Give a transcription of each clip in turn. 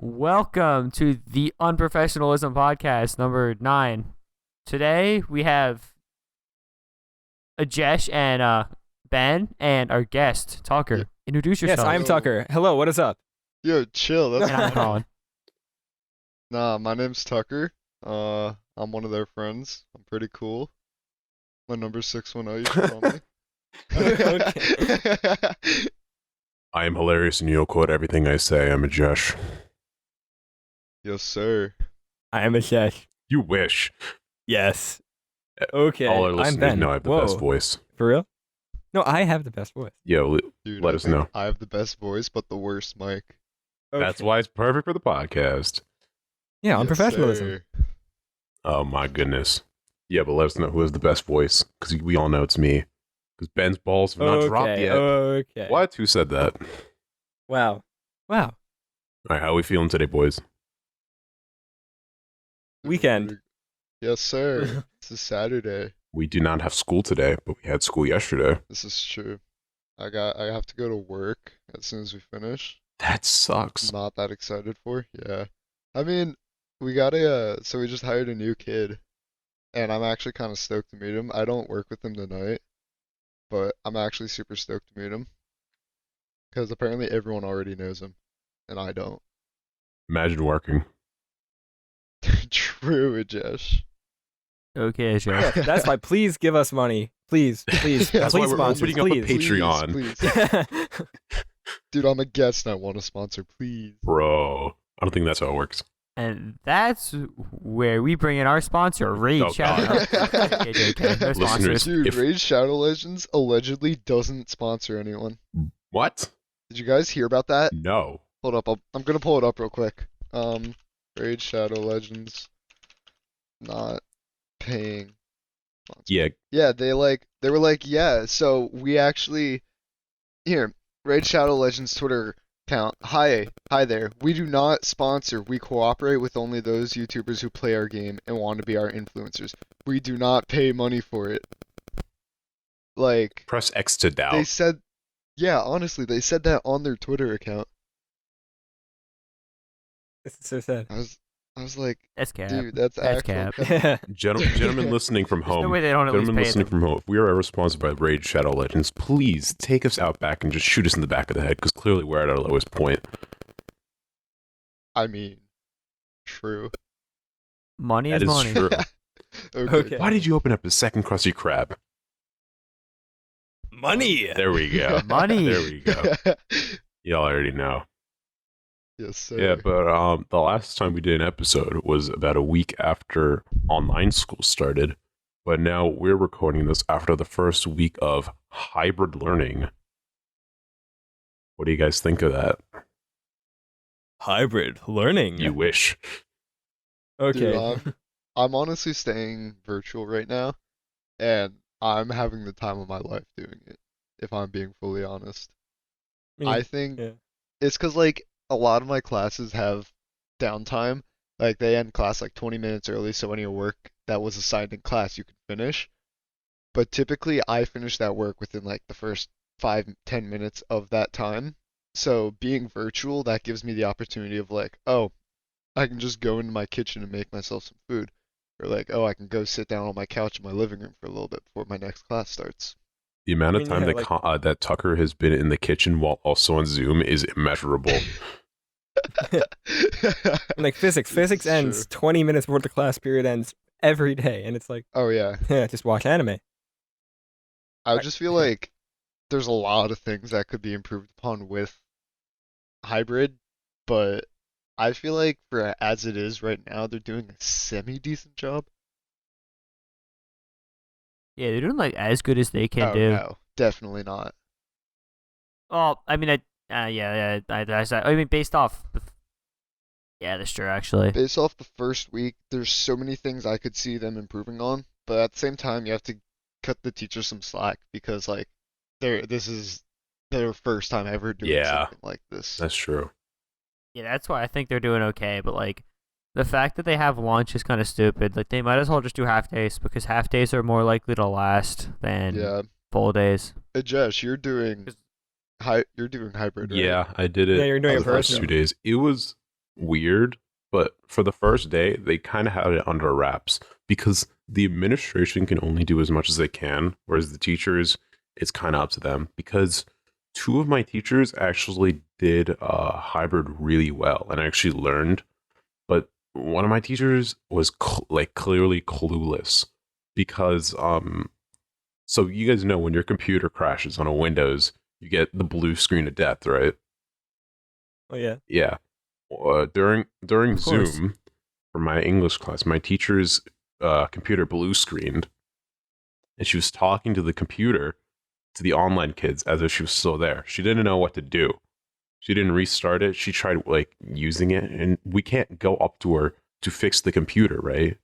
Welcome to the Unprofessionalism podcast number 9. Today we have Ajesh and Ben and our guest Tucker. Introduce yourself. Yes, I'm Tucker. Hello, what is up? Yo, chill. That's And I'm Colin. Nah, my name's Tucker. I'm one of their friends. I'm pretty cool. My number's 610. You should call me. I am hilarious and you'll quote everything I say. I'm a Josh. Yes, sir. I am Ajesh. You wish. Yes. Okay, All our I'm listeners Ben. know I have the Whoa. best voice. For real? No, I have the best voice. Yo, Dude, let I us think know. I have the best voice, but the worst mic. That's Okay. why it's perfect for the podcast. Yeah, Yes, unprofessionalism. sir. Oh my goodness. Yeah, but let us know who has the best voice, because we all know it's me. Because Ben's balls have not dropped yet. Okay. What? Who said that? Wow. All right, how are we feeling today, boys? Weekend. Yes, sir. This is Saturday. We do not have school today, but we had school yesterday. This is true. I have to go to work as soon as we finish. That sucks. Not that excited for. Yeah. I mean, we so we just hired a new kid, and I'm actually kind of stoked to meet him. I don't work with him tonight, but I'm actually super stoked to meet him. Because apparently everyone already knows him, and I don't. Imagine working. True, Ajesh. Okay, Ajesh. That's why. Please give us money. Please. That's why please we're sponsor. opening up a Please. Patreon. Please. Dude, I'm a guest and I want a sponsor, please. Bro, I don't think that's how it works. And that's where we bring in our sponsor, Raid. Oh, Shout God. out. JK, no Listeners, sponsors. Dude, If- Raid Shadow Legends allegedly doesn't sponsor anyone. What? Did you guys hear about that? No. Hold up, I'm gonna pull it up real quick. Raid Shadow Legends not paying sponsor. Yeah, Yeah, they were like, yeah, so we actually here, Raid Shadow Legends Twitter account. Hi there. We do not sponsor. We cooperate with only those YouTubers who play our game and want to be our influencers. We do not pay money for it. Like, press X to doubt. they said, yeah, honestly, they said that on their Twitter account. This is so sad. I was like, That's cap. dude, that's That's actual cap. Gentlemen listening from There's no home, way they don't at least gentlemen pay listening them. from home, if we are ever sponsored by Raid Shadow Legends, please take us out back and just shoot us in the back of the head, because clearly we're at our lowest point. I mean, true. Money That is is money. true. Okay. Why did you open up a second Krusty Krab? Money. There we go. Money. There we go. Y'all already know. Yes, sir. Yeah, but the last time we did an episode was about a week after online school started, but now we're recording this after the first week of hybrid learning. What do you guys think of that? Hybrid learning. You wish. Okay. Dude, I'm honestly staying virtual right now, and I'm having the time of my life doing it, if I'm being fully honest. I think yeah. it's because, like, a lot of my classes have downtime. Like, they end class like 20 minutes early, so any work that was assigned in class you can finish. But typically, I finish that work within, like, the first 5-10 minutes of that time. So, being virtual, that gives me the opportunity of, like, oh, I can just go into my kitchen and make myself some food. Or, like, oh, I can go sit down on my couch in my living room for a little bit before my next class starts. The amount of I mean, time yeah, that Tucker has been in the kitchen while also on Zoom is immeasurable. Like physics. Physics Sure. ends 20 minutes before the class period ends every day, and it's like, Oh, yeah. just watch anime. I just feel like there's a lot of things that could be improved upon with hybrid, but I feel like for as it is right now, they're doing a semi-decent job. Yeah, they're doing like as good as they can Oh, do. no, definitely not. Well, I mean, I mean, based off. Yeah, that's true, actually. Based off the first week, there's so many things I could see them improving on, but at the same time, you have to cut the teachers some slack because, like, this is their first time ever doing Yeah. something like this. That's true. Yeah, that's why I think they're doing okay. But like, the fact that they have lunch is kind of stupid. Like, they might as well just do half days because half days are more likely to last than Yeah. full days. Josh, you're doing hybrid, right? Yeah, I did it. Yeah, you're doing the it first personal. 2 days. It was weird, but for the first day, they kind of had it under wraps because the administration can only do as much as they can, whereas the teachers, it's kind of up to them. Because two of my teachers actually did hybrid really well and actually learned, but one of my teachers was like clearly clueless because so you guys know when your computer crashes on a Windows, you get the blue screen of death, right? Oh yeah. Yeah. During Of course. Zoom for my English class, my teacher's computer blue screened, and she was talking to the computer to the online kids as if she was still there. She didn't know what to do. She didn't restart it. She tried like using it, and we can't go up to her to fix the computer, right?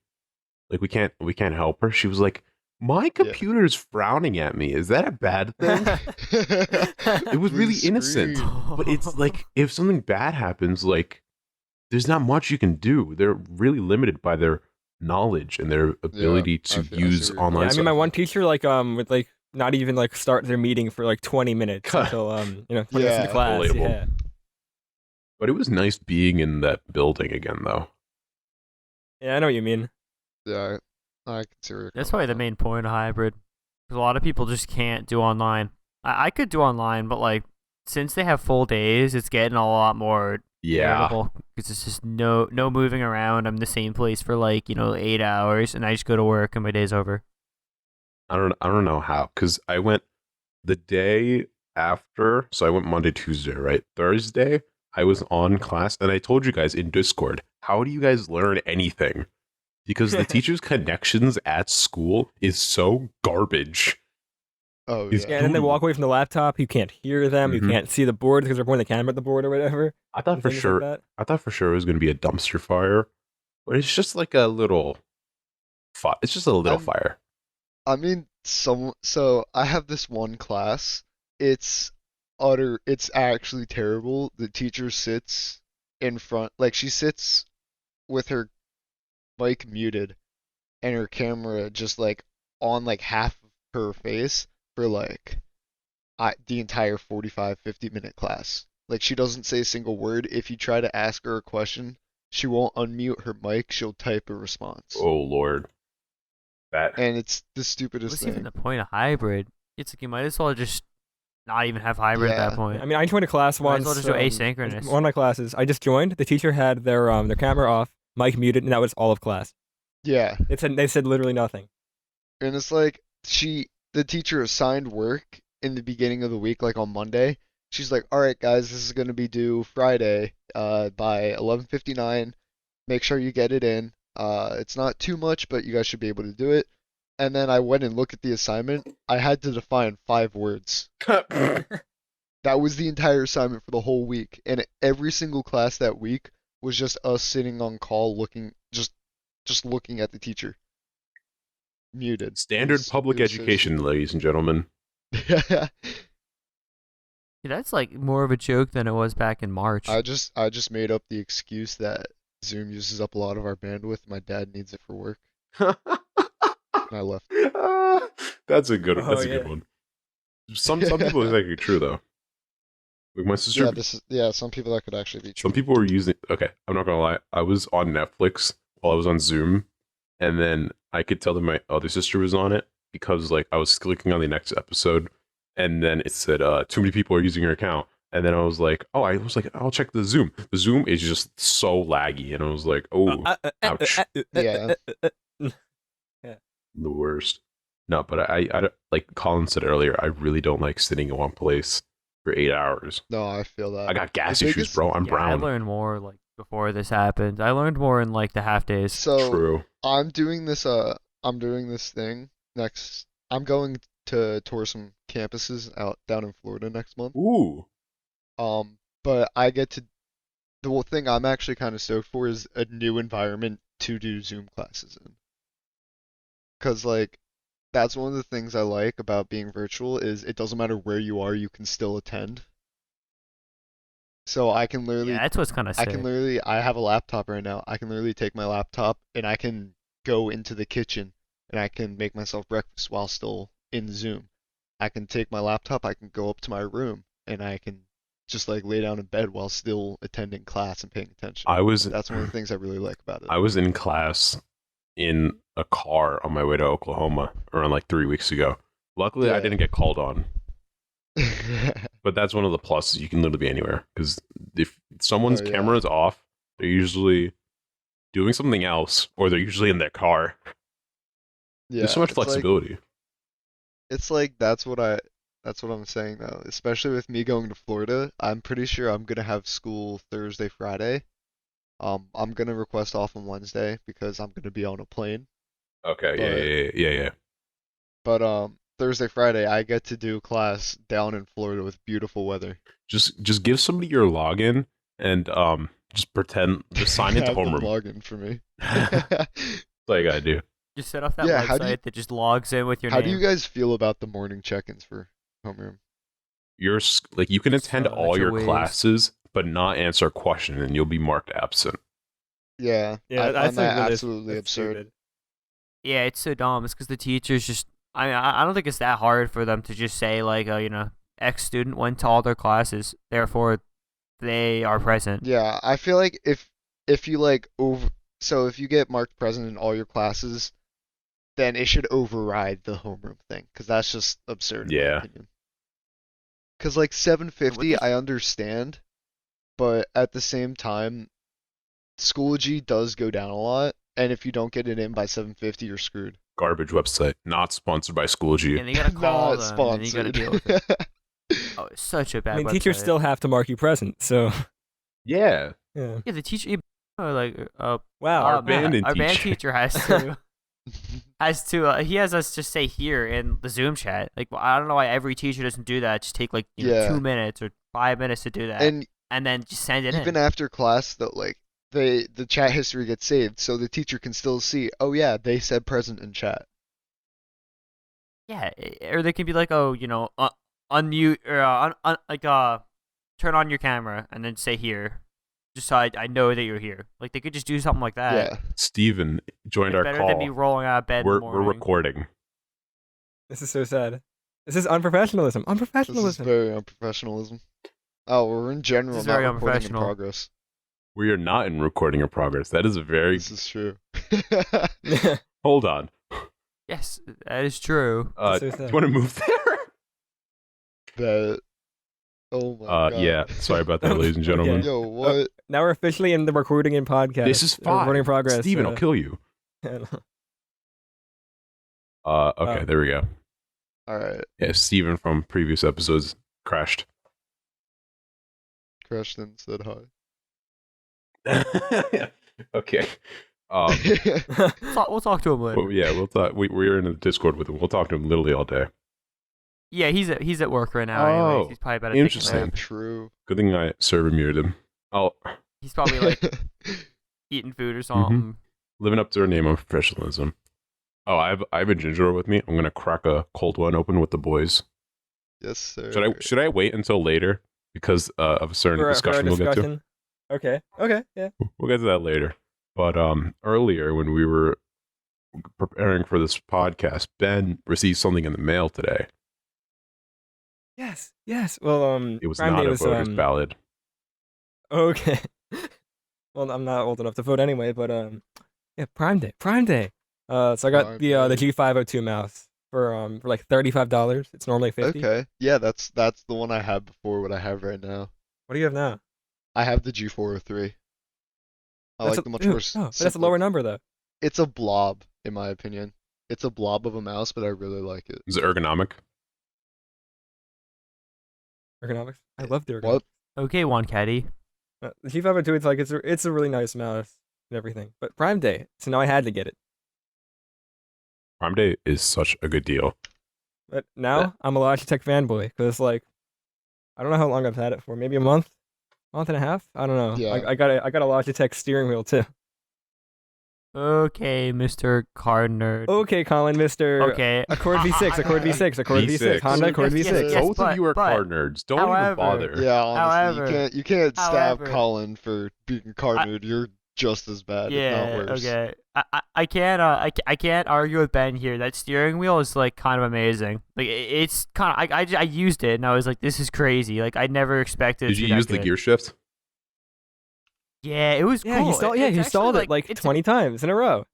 Like we can't help her. She was like, "My computer's frowning at me. Is that a bad thing?" It was Blue really innocent. screen. But it's like if something bad happens, like there's not much you can do. They're really limited by their knowledge and their ability to I use see where you're online Yeah, I mean, stuff. my one teacher would like not even like start their meeting for like 20 minutes until 20 minutes into Yeah. class. Relatable. Yeah. But it was nice being in that building again, though. Yeah, I know what you mean. Yeah, I can see where you're That's coming probably the from. main point of hybrid. 'Cause a lot of people just can't do online. I could do online, but like since they have full days, it's getting a lot more Yeah. irritable because it's just no moving around. I'm in the same place for like 8 hours, and I just go to work and my day's over. I don't know how, because I went the day after, so I went Monday, Tuesday, right? Thursday, I was on class, and I told you guys in Discord, how do you guys learn anything? Because the teacher's connections at school is so garbage. Oh Is- Yeah, yeah. and then they Dude. walk away from the laptop. You can't hear them. You Mhm. can't see the board because they're pointing the camera at the board or whatever. I thought and for things sure, Like that. I thought for sure it was going to be a dumpster fire, but it's just like a little, it's just a little I'm- fire. I mean, so I have this one class. It's it's actually terrible. The teacher sits in front, like she sits with her mic muted and her camera just like on like half of her face for like the entire 45, 50-minute class. Like she doesn't say a single word. If you try to ask her a question, she won't unmute her mic. She'll type a response. Oh Lord, that And it's the stupidest What's thing. even the point of hybrid? It's like you might as well just not even have hybrid at Yeah. that point. I mean, I joined a class Might once. as well just do asynchronous. One of my classes, I just joined. The teacher had their camera off, mic muted, and that was all of class. Yeah. They said literally nothing. And it's like the teacher assigned work in the beginning of the week, like on Monday. She's like, "All right, guys, this is gonna be due Friday, by 11:59. Make sure you get it in. It's not too much, but you guys should be able to do it." And then I went and looked at the assignment. I had to define 5 words. That was the entire assignment for the whole week, and every single class that week was just us sitting on call, just looking at the teacher, muted. standard public It was so education, ladies and gentlemen. stupid. Yeah, that's like more of a joke than it was back in March. I just made up the excuse that Zoom uses up a lot of our bandwidth. My dad needs it for work, and I left. That's a good. Oh, That's a good yeah. one. Some people it's actually true though. Like my sister, Some people that could actually be true. some people were using. Okay, I'm not gonna lie. I was on Netflix while I was on Zoom, and then I could tell that my other sister was on it because like I was clicking on the next episode, and then it said too many people are using your account, and then I was like, I'll check the Zoom. The Zoom is just so laggy, and I was like, oh, ouch. Yeah. The worst. No, but I like Colin said earlier, I really don't like sitting in one place for 8 hours. No, I feel that. I got gas The issues, biggest- bro. I'm Yeah, I brown. learned more like before this happened. I learned more in like the half days. So True. I'm doing this thing next. I'm going to tour some campuses out down in Florida next month. Ooh. But I get to the one thing I'm actually kind of stoked for is a new environment to do Zoom classes in. 'Cause like that's one of the things I like about being virtual is it doesn't matter where you are, you can still attend. So I can literally Yeah, that's what's kind of sick. I have a laptop right now. I can literally take my laptop and I can go into the kitchen and I can make myself breakfast while still in Zoom. I can take my laptop, I can go up to my room and I can just like lay down in bed while still attending class and paying attention. I was That's one of the things I really like about it. I was in class in a car on my way to Oklahoma around like 3 weeks ago. Luckily, I Yeah. didn't get called on. But that's one of the pluses. You can literally be anywhere because if someone's Oh, yeah. camera is off, they're usually doing something else, or they're usually in their car. Yeah, There's so much it's like- flexibility. It's like that's what I'm saying though. Especially with me going to Florida, I'm pretty sure I'm gonna have school Thursday, Friday. I'm gonna request off on Wednesday because I'm gonna be on a plane. Okay, yeah. But Thursday, Friday, I get to do class down in Florida with beautiful weather. Just give somebody your login and just pretend, just sign into Have them homeroom. log in for me. That's all you gotta do. Just set off that Yeah, how do website you- that just logs in with your How name. do you guys feel about the morning check-ins for homeroom? Like you can attend Such all a your waste. classes, but not answer a question, and you'll be marked absent. Yeah, Yeah, I that's find that really absolutely that's absurd. stupid. Yeah, it's so dumb. It's because the teachers just. I don't think it's that hard for them to just say like, X student went to all their classes, therefore they are present. Yeah, I feel like if you like if you get marked present in all your classes, then it should override the homeroom thing, because that's just absurd in my Yeah. opinion. Because like 750, What the- I understand, but at the same time, Schoology does go down a lot, and if you don't get it in by 750, you're screwed. Garbage website, not sponsored by Schoology. And you gotta call Not them, and then you gotta deal with it. sponsored. Oh, it's such a bad. I mean, teachers website. still have to mark you present, so Yeah, yeah. Yeah, the teacher. Wow. Our band our band teacher. teacher has to. He has us just say here in the Zoom chat. Like, well, I don't know why every teacher doesn't do that. Just take like Yeah. 2 minutes or 5 minutes to do that, And and then just send it even in. after class, though, like the chat history gets saved, so the teacher can still see, oh yeah, they said present in chat. Yeah, or they can be like, unmute or turn on your camera and then say here, just so I know that you're here. Like they could just do something like that. Yeah. Steven joined It's our better call. than me rolling out of bed in We're the morning. recording. This is so sad. This is unprofessionalism. This is Unprofessionalism. very unprofessionalism. Oh, we're in general This is not very recording in unprofessional. progress. We are not in recording in progress. That is a very. This is true. Hold on. Yes, that is true. That's so Do sad. you want to move there? That. Oh my god. Yeah. Sorry about that, ladies and gentlemen. Yo, what? Now we're officially in the recording in podcast. This is fine. Recording in progress. Steven, I'll kill you. Okay, there we go. All right. Yeah, Steven from previous episodes crashed. Christian said hi. Okay. We'll talk to him later. Well, yeah, we'll talk. We're in a Discord with him. We'll talk to him literally all day. Yeah, he's at work right now. Oh, Anyways, he's probably about to take a interesting. nap. True. Good thing I server muted him. Oh, He's probably like eating food or something. living up to her name on professionalism. Oh, I have a ginger ale with me. I'm gonna crack a cold one open with the boys. Yes, sir. Should I wait until later because of a certain For our discussion we'll get to? discussion. Okay. Okay. Yeah. We'll get to that later. But earlier when we were preparing for this podcast, Ben received something in the mail today. Yes. Yes. Well, It was Prime not Day a was, voter's ballot. Okay. Well, I'm not old enough to vote anyway, but yeah, Prime Day. Prime Day. So I got Prime the Day. G502 mouse for like $35. It's normally 50. Okay. Yeah, that's the one I had before. What I have right now. What do you have now? I have the G403. I That's like the much ooh, more. oh, but that's a simpler- lower number though. It's a blob, in my opinion. It's a blob of a mouse, but I really like it. Is it ergonomic? Ergonomics. I love the ergonomics. What? Okay, Juan Caddy. The G502, it's like it's a really nice mouse and everything. But Prime Day, so now I had to get it. Prime Day is such a good deal. But now Yeah. I'm a Logitech fanboy because like I don't know how long I've had it for. Maybe a month and a half. I don't know. Yeah. I got a Logitech steering wheel too. Okay, Mr. Car Nerd. Okay, Colin, Mister. Okay. Accord V6, Accord V6, Accord V6. V6, Honda Accord Yes, V6. yes, Both of you are but- car nerds. Don't however- even bother. Yeah, honestly, However- you can't stab however- Colin for being a car I- nerd. You're just as bad, if not Yeah, worse. okay. I can't argue with Ben here. That steering wheel is like kind of amazing. Like it's kind of I used it and I was like, this is crazy. Like I never expected it Did to you be that use the good. gear shift? Yeah, it was Yeah, cool. he stalled. It's He actually, stalled it like it's 20 times in a row.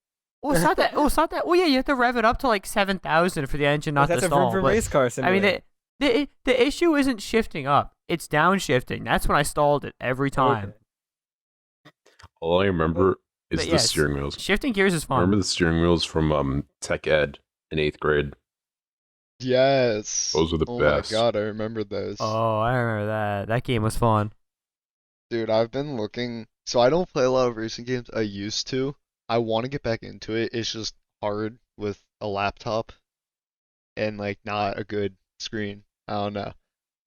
Well, it's not that. Well, it's not that. Well, yeah, you have to rev it up to like 7,000 for the engine not That's to a stall. for but, race car I mean, simulator. the issue isn't shifting up; it's downshifting. That's when I stalled it every time. Okay. All I remember is But the yes, steering wheels. Shifting gears is I remember fun. the steering wheels from Tech Ed in 8th grade. Yes. Those were the Oh best. my god, I remember those. Oh, I remember that. That game was fun. Dude, I've been looking. So I don't play a lot of racing games. I used to. I want to get back into it. It's just hard with a laptop and like not a good screen. I don't know.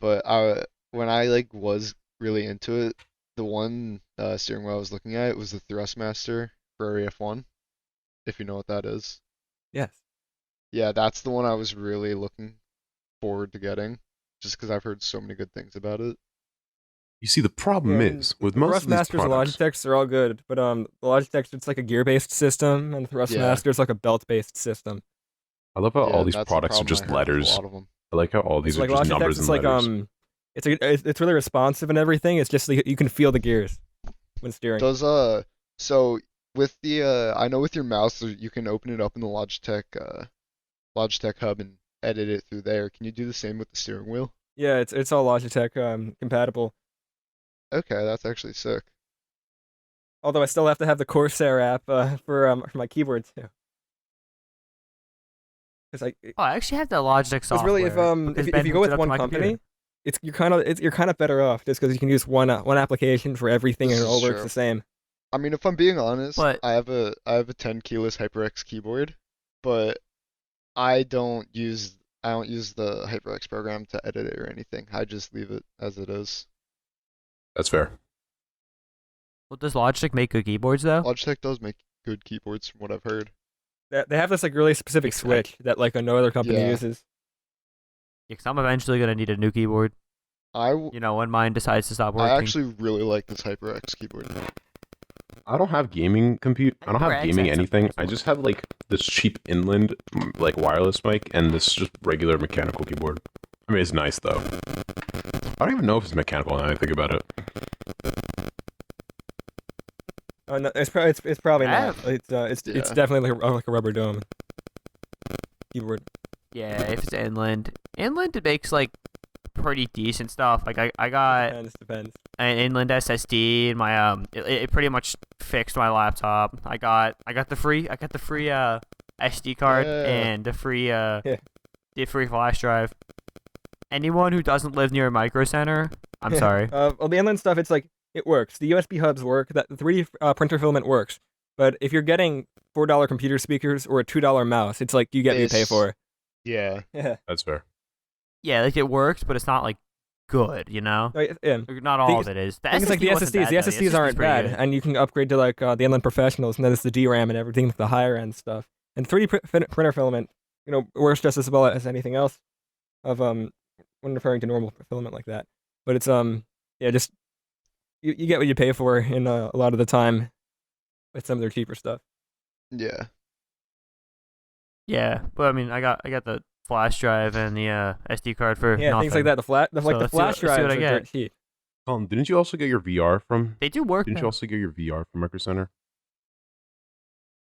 But when I like was really into it, the one steering wheel I was looking at was the Thrustmaster Ferrari F1, if you know what that is. Yes. Yeah, that's the one I was really looking forward to getting, just because I've heard so many good things about it. You see, the problem Yeah, is with the most of these Thrustmasters and products. Logitechs are all good, but the Logitech's it's like a gear-based system, and the Thrustmaster's like a belt-based system. I love how Yeah, all and these that's the products are problem I just have with a letters. lot of them. I like how all these It's are like just Logitech's, numbers it's and like letters. it's really responsive and everything. It's just like you can feel the gears when steering. Does so with the I know with your mouse you can open it up in the Logitech hub and edit it through there. Can you do the same with the steering wheel? Yeah, it's all Logitech compatible. Okay, that's actually sick. Although I still have to have the Corsair app for my keyboard too. Because Oh, I actually have the Logitech Because software. really, because if Ben you go hooked with it up to one my company, computer. you're kind of better off just because you can use one application for everything and This it all is works true. the same. I mean, if I'm being honest, But I have a 10 keyless HyperX keyboard, but I don't use the HyperX program to edit it or anything. I just leave it as it is. That's fair. well, does Logitech make good keyboards though? Logitech does make good keyboards from what I've heard. They have this like really specific It's switch that like no other company Yeah. uses. Because I'm eventually gonna need a new keyboard. I When mine decides to stop working. I actually really like this HyperX keyboard. I don't have gaming I don't have HyperX gaming had something anything. I before. just have like this cheap inland like wireless mic and this just regular mechanical keyboard. I mean, it's nice though. I don't even know if it's mechanical now that I think about it. No, it's probably I not. have- It's Yeah. definitely like a rubber dome keyboard. Yeah, if it's inland, it makes like pretty decent stuff. Like I got Depends. an inland SSD and my it pretty much fixed my laptop. I got the free SD card Yeah. and the free flash drive. Anyone who doesn't live near a micro center, I'm sorry. Well, the inland stuff, it's like it works. The USB hubs work. That the 3D printer filament works. But if you're getting $4 computer speakers or a $2 mouse, it's like you get what you pay It's- for. Yeah. Yeah. That's fair. Yeah, like it works, but it's not like good, Yeah. Like, not all of it is. The Things like the SSD wasn't SSDs, bad, the though. SSDs aren't pretty bad, good. and you can upgrade to like the UnProfessionals, and then it's the DRAM and everything, the higher end stuff. And 3D printer filament, works just as well as anything else. When referring to normal filament like that, but it's just you get what you pay for in a lot of the time with some of their cheaper stuff. Yeah. Yeah, but I mean, I got the flash drive and the SD card for Yeah, nothing. things like that. The So the flash let's see what drives I are get. dirt cheap. Colin, didn't you also get your VR from? They do work. Didn't you though. also get your VR from Micro Center?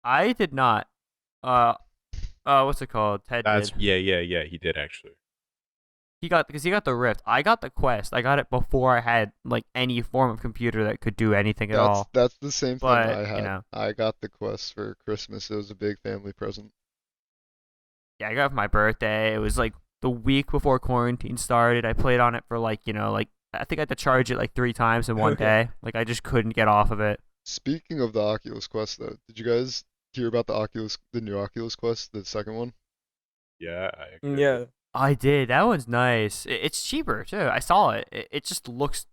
I did not. What's it called? Ted did. yeah. He did actually. He got the Rift. I got the Quest. I got it before I had like any form of computer that could do anything at all. That's the same thing But, I had. you know. I got the Quest for Christmas. It was a big family present. Yeah, I got it for my birthday. It was like the week before quarantine started. I played on it for like I think I had to charge it like 3 times in one Okay. day. Like I just couldn't get off of it. Speaking of the Oculus Quest, though, did you guys hear about the new Oculus Quest, the second one? Yeah. Yeah, I did. That one's nice. It's cheaper too. I saw it. It just looks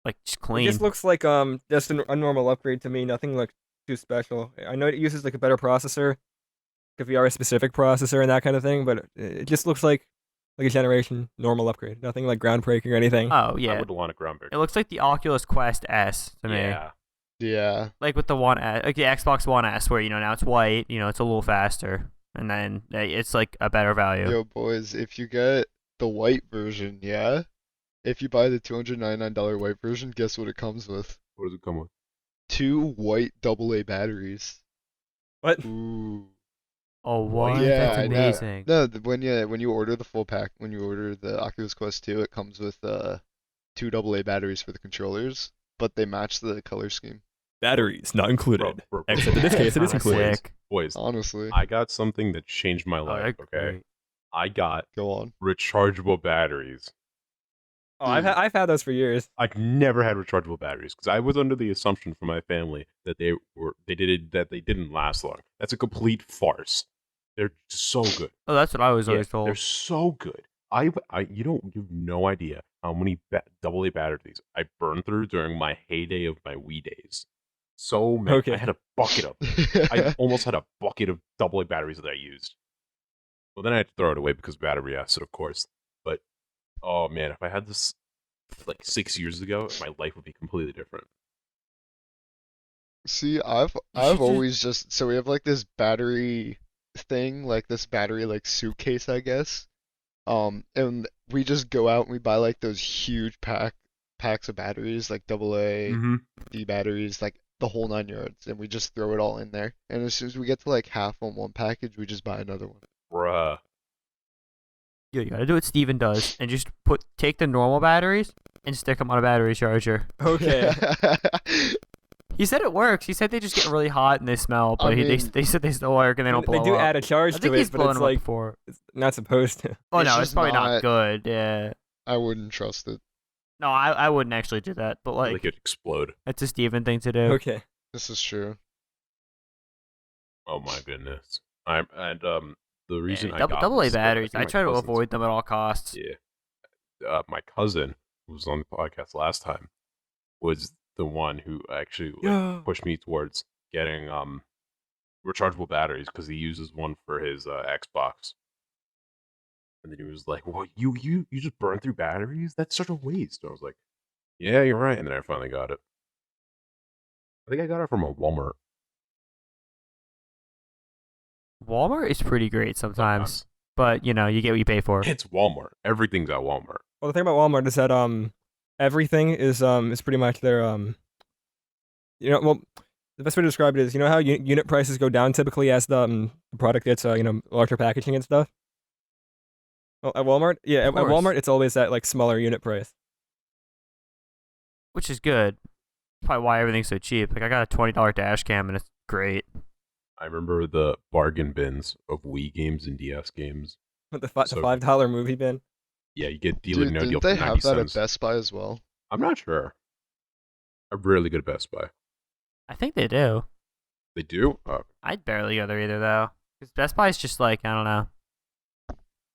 like just it clean. just looks like just a normal upgrade to me. Nothing like too special. I know it uses like a better processor, a VR specific processor and that kind of thing, but it just looks like a generation normal upgrade. Nothing like groundbreaking or anything. Oh I yeah. would want a groundbreaker. It looks like the Oculus Quest S to me. Yeah. Yeah. Like with the One S, like the Xbox One S, where now it's white, it's a little faster, and then it's like a better value. Yo, boys, if you get the white version, yeah. If you buy the $299 white version, guess what it comes with? What does it come with? 2 white AA batteries. What? Ooh. Oh, what? Yeah, That's I know. amazing. No, when you order the full pack, when you order the Oculus Quest 2, it comes with 2 AA batteries for the controllers, but they match the color scheme. Batteries not included. Bro. Except in this case, it is Kinda included. sick. Boys, Honestly, I got something that changed my Oh, life, they're okay? great. I got go on. rechargeable batteries. Oh, I've had those for years. I've never had rechargeable batteries because I was under the assumption from my family that they didn't last long. That's a complete farce. They're so good. Oh, that's what I was Yeah, always told. they're so good. You have no idea how many AA batteries I burned through during my heyday of my Wii days. So many. Okay. I had a bucket of. I almost had a bucket of AA batteries that I used. Well, then I had to throw it away because of battery acid, of course. But oh man, if I had this like 6 years ago, my life would be completely different. See, I've always just so we have like this battery thing, like this battery like suitcase, I guess. And we just go out and we buy like those huge packs of batteries, like AA, Mm-hmm. D batteries, like the whole 9 yards, and we just throw it all in there. And as soon as we get to like half on one package, we just buy another one. Bruh. You gotta do what Steven does and just take the normal batteries and stick them on a battery charger. Okay. He said it works. He said they just get really hot and they smell, but they said they still work and they don't blow They do up. add a I charge think to he's it, but blown it's them up like before. it's not supposed to. Oh It's no, it's just probably not not- good. Yeah. I wouldn't trust it. No, I wouldn't actually do that, but Like like it explode. that's a Steven thing to do. Okay. This is true. Oh my goodness. The reason I got double A this, batteries. think I my try to cousins- avoid them at all costs. Yeah. My cousin, who was on the podcast last time, was the one who actually pushed me towards getting rechargeable batteries because he uses one for his Xbox. And then he was like, "Well, you just burn through batteries? That's such a waste." I was like, "Yeah, you're right." And then I finally got it. I think I got it from a Walmart. Walmart is pretty great sometimes, but you get what you pay for. It's Walmart. Everything's at Walmart. Well, the thing about Walmart is that everything is pretty much their well, the best way to describe it is how unit prices go down typically as the product gets larger packaging and stuff. Well, at Walmart, yeah, at course. Walmart it's always that like smaller unit price. Which is good. Probably why everything's so cheap. Like I got a $20 dash cam and it's great. I remember the bargain bins of Wii games and DS games. With the So- $5 movie bin. Yeah, you get deal or Dude, no didn't deal they for 90 have that cents. at Best Buy as well? I'm not sure. I'm really good at Best Buy. I think they do. They do? I'd barely go there either though, because Best Buy's just like I don't know.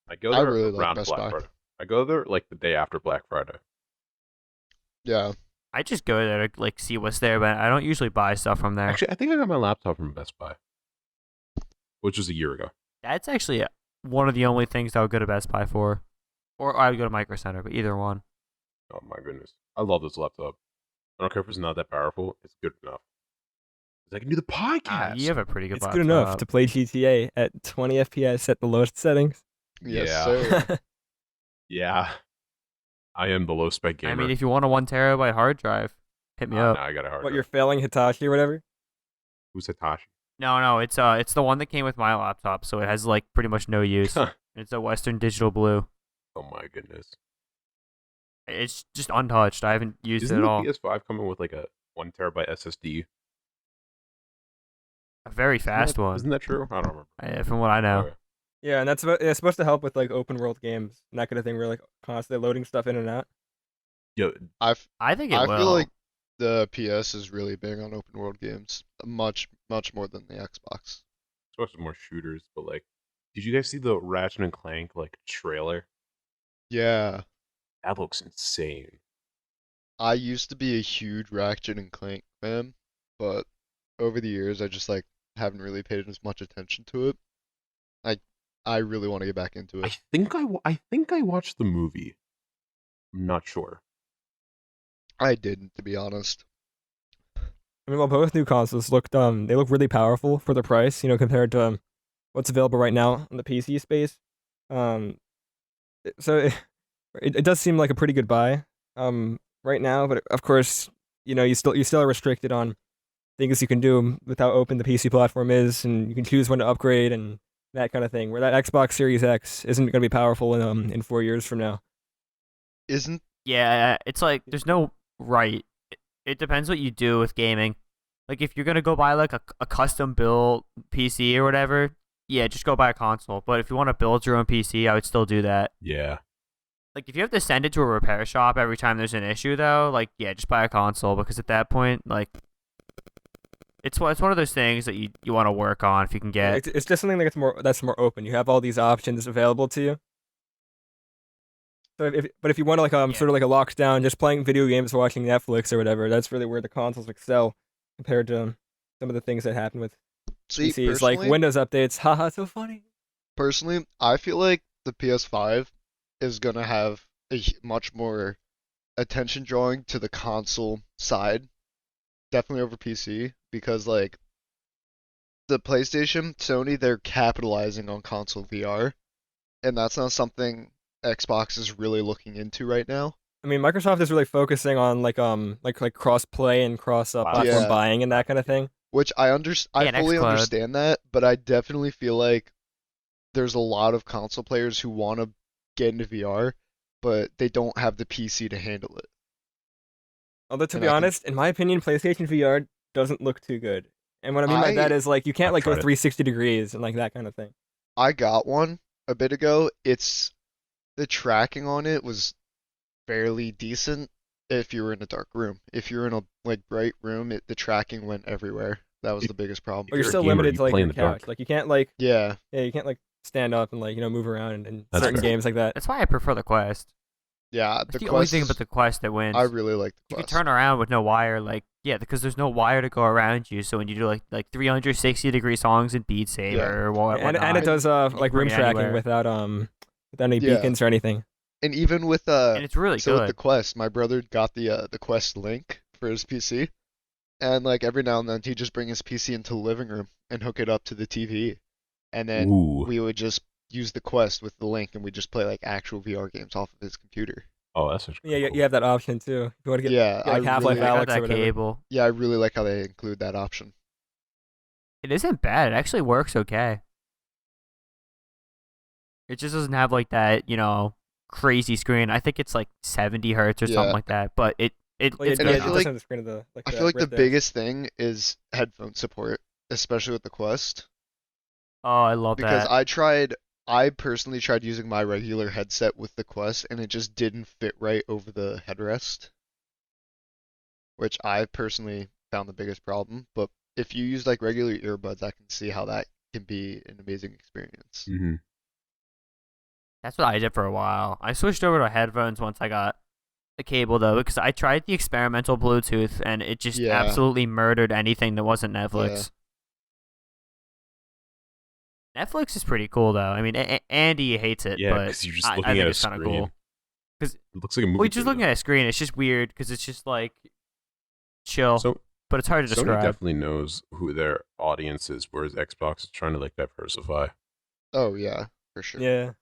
I go I there really like around Best Black Buy. Friday. I go there like the day after Black Friday. Yeah. I just go there to like see what's there, but I don't usually buy stuff from there. Actually, I think I got my laptop from Best Buy, which was a year ago. That's actually one of the only things I would go to Best Buy for, or I would go to Micro Center, but either one. Oh my goodness. I love this laptop. I don't care if it's not that powerful. It's good enough. 'Cause I can do the podcast. You have a pretty good It's laptop. good enough to play GTA at 20 FPS at the lowest settings. Yes, Yeah. sir. Yeah. I am the low spec gamer. I mean, if you want a 1 terabyte hard drive, hit me up. Nah, I got a hard What, drive. you're failing Hitachi or whatever? Who's Hitachi? No, it's the one that came with my laptop, so it has like pretty much no use. Huh. It's a Western Digital Blue. Oh my goodness. It's just untouched. I haven't used Isn't it at the all. PS5 coming with like a 1 terabyte SSD? A very fast one, Isn't that true? I don't remember. from what I know. Okay. Yeah, and it's supposed to help with like open world games and that kind of thing. Where like constantly loading stuff in and out. Yo, I I think it I will. feel like the PS is really big on open world games, much more than the Xbox. especially more shooters, but like, did you guys see the Ratchet and Clank like trailer? Yeah, That looks insane. I used to be a huge Ratchet and Clank fan, but over the years I just like haven't really paid as much attention to it. I really want to get back into I it. think I watched the movie. I'm not sure. I didn't, to be honest. I mean, well, both new consoles they look really powerful for the price, compared to what's available right now in the PC space. Um, so it does seem like a pretty good buy, right now. But of course, you still are restricted on things you can do with how open the PC platform is, and you can choose when to upgrade and that kind of thing. Where that Xbox Series X isn't going to be powerful in 4 years from now. Isn't Yeah, it's like there's no right. It depends what you do with gaming. Like if you're gonna go buy like a custom built PC or whatever, yeah, just go buy a console. But if you want to build your own PC, I would still do that. Yeah. Like if you have to send it to a repair shop every time there's an issue though, like yeah, just buy a console because at that point, like it's one of those things that you want to work on if you can get. It's just something that's more open. You have all these options available to you. So but if you want to like Yeah. sort of like a lockdown, just playing video games, watching Netflix or whatever, that's really where the consoles excel compared to some of the things that happen with see PCs, like personally? Windows updates. Haha, so funny. Personally, I feel like the PS5 is gonna have much more attention drawing to the console side, definitely over PC, because like the PlayStation, Sony, they're capitalizing on console VR, and that's not something Xbox is really looking into right now. I mean, Microsoft is really focusing on like cross play and cross platform Yeah. buying and that kind of thing. Which I Yeah, and fully xCloud. understand that, but I definitely feel like there's a lot of console players who want to get into VR, but they don't have the PC to handle it. Although to And be I can- honest, in my opinion, PlayStation VR doesn't look too good. And what I mean by that I is like you can't I've like go tried it. 360 degrees and like that kind of thing. I got one a bit ago. The tracking on it was fairly decent if you were in a dark room. If you're in a like bright room, the tracking went everywhere. That was the biggest problem. But you're you're a still gamer, limited you to like play your in the dark. couch. Like you can't like Yeah, you can't like stand up and like move around in That's certain fair. games like that. That's why I prefer the Quest. yeah. That's The the only Quest, thing about the Quest that wins. I really like the You can Quest. turn around with no wire, like yeah, because there's no wire to go around you. So when you do like 360-degree songs in Beat Saber Yeah. or whatnot, And it does can like bring room it tracking anywhere. without any Yeah. beacons or anything. And even with and it's really so with good. the Quest, my brother got the Quest Link for his PC, and like every now and then he'd just bring his PC into the living room and hook it up to the TV, and then Ooh. we would just use the Quest with the link, and we just play like actual VR games off of his computer. Oh, that's actually Yeah, cool. you have that option too. If you want to get Yeah, like I Half-Life really, I got Alex or that whatever. cable. yeah, I really like how they include that option. It isn't bad. It actually works okay. It just doesn't have like that, crazy screen. I think it's like 70 hertz or Yeah. something like that. But Well, it's yeah, good And I it feel enough. like- doesn't have the screen of the I feel like the right there. biggest thing is headphone support, especially with the Quest, Oh, I love because that. I personally tried using my regular headset with the Quest, and it just didn't fit right over the headrest, which I personally found the biggest problem. But if you use like regular earbuds, I can see how that can be an amazing experience. Mm-hmm. That's what I did for a while. I switched over to headphones once I got the cable though, because I tried the experimental Bluetooth and it just Yeah. absolutely murdered anything that wasn't Netflix. Netflix is pretty cool though. I mean, Andy hates it, Yeah, but because you're just I looking think at a it's kind of screen. cool. 'Cause- It looks like a movie. Well, you're just looking theater. at a screen. It's just weird because it's just like chill, So but it's hard to Sony describe. definitely knows who their audience is, whereas Xbox is trying to like diversify. Oh yeah, for sure. Yeah.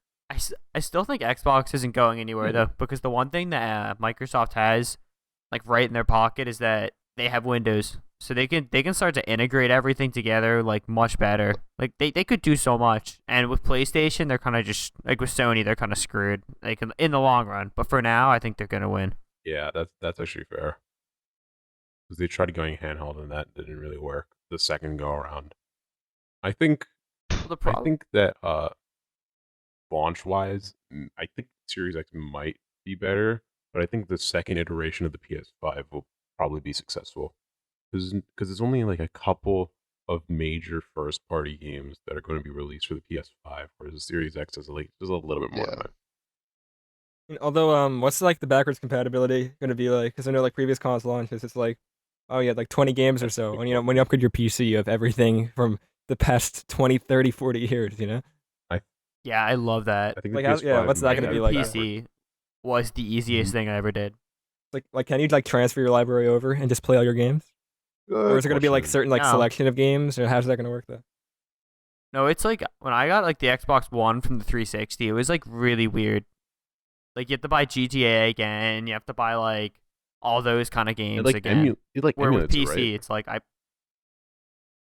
I still think Xbox isn't going anywhere though, because the one thing that Microsoft has, like right in their pocket, is that they have Windows, so they can start to integrate everything together like much better. Like they could do so much, and with PlayStation, they're kind of just like with Sony, they're kind of screwed. Like in the long run, but for now, I think they're gonna win. Yeah, that's actually fair. Because they tried going handheld and that didn't really work the second go around. I think The I problem, think that launch wise, I think Series X might be better, but I think the second iteration of the PS5 will probably be successful. Because there's only like a couple of major first party games that are going to be released for the PS5, whereas the Series X is like there's a little bit more Yeah. of it. Although, what's like the backwards compatibility gonna be like? Because I know like previous console launches, it's like, oh yeah, like 20 games or That's so. pretty When cool. when you upgrade your PC, you have everything from the past 20, 30, 40 years. yeah, I love that. I think Like, the how- PS5 yeah, what's that might gonna have be it like? PC was the easiest Mhm. thing I ever did. Like can you like transfer your library over and just play all your games Or is it going to be like question. certain like No. selection of games, or how's that going to work though? No, it's like when I got like the Xbox One from the 360, it was like really weird. Like you have to buy GTA again, you have to buy like all those kind of games again. It like Where with emulates it, PC, right? it's like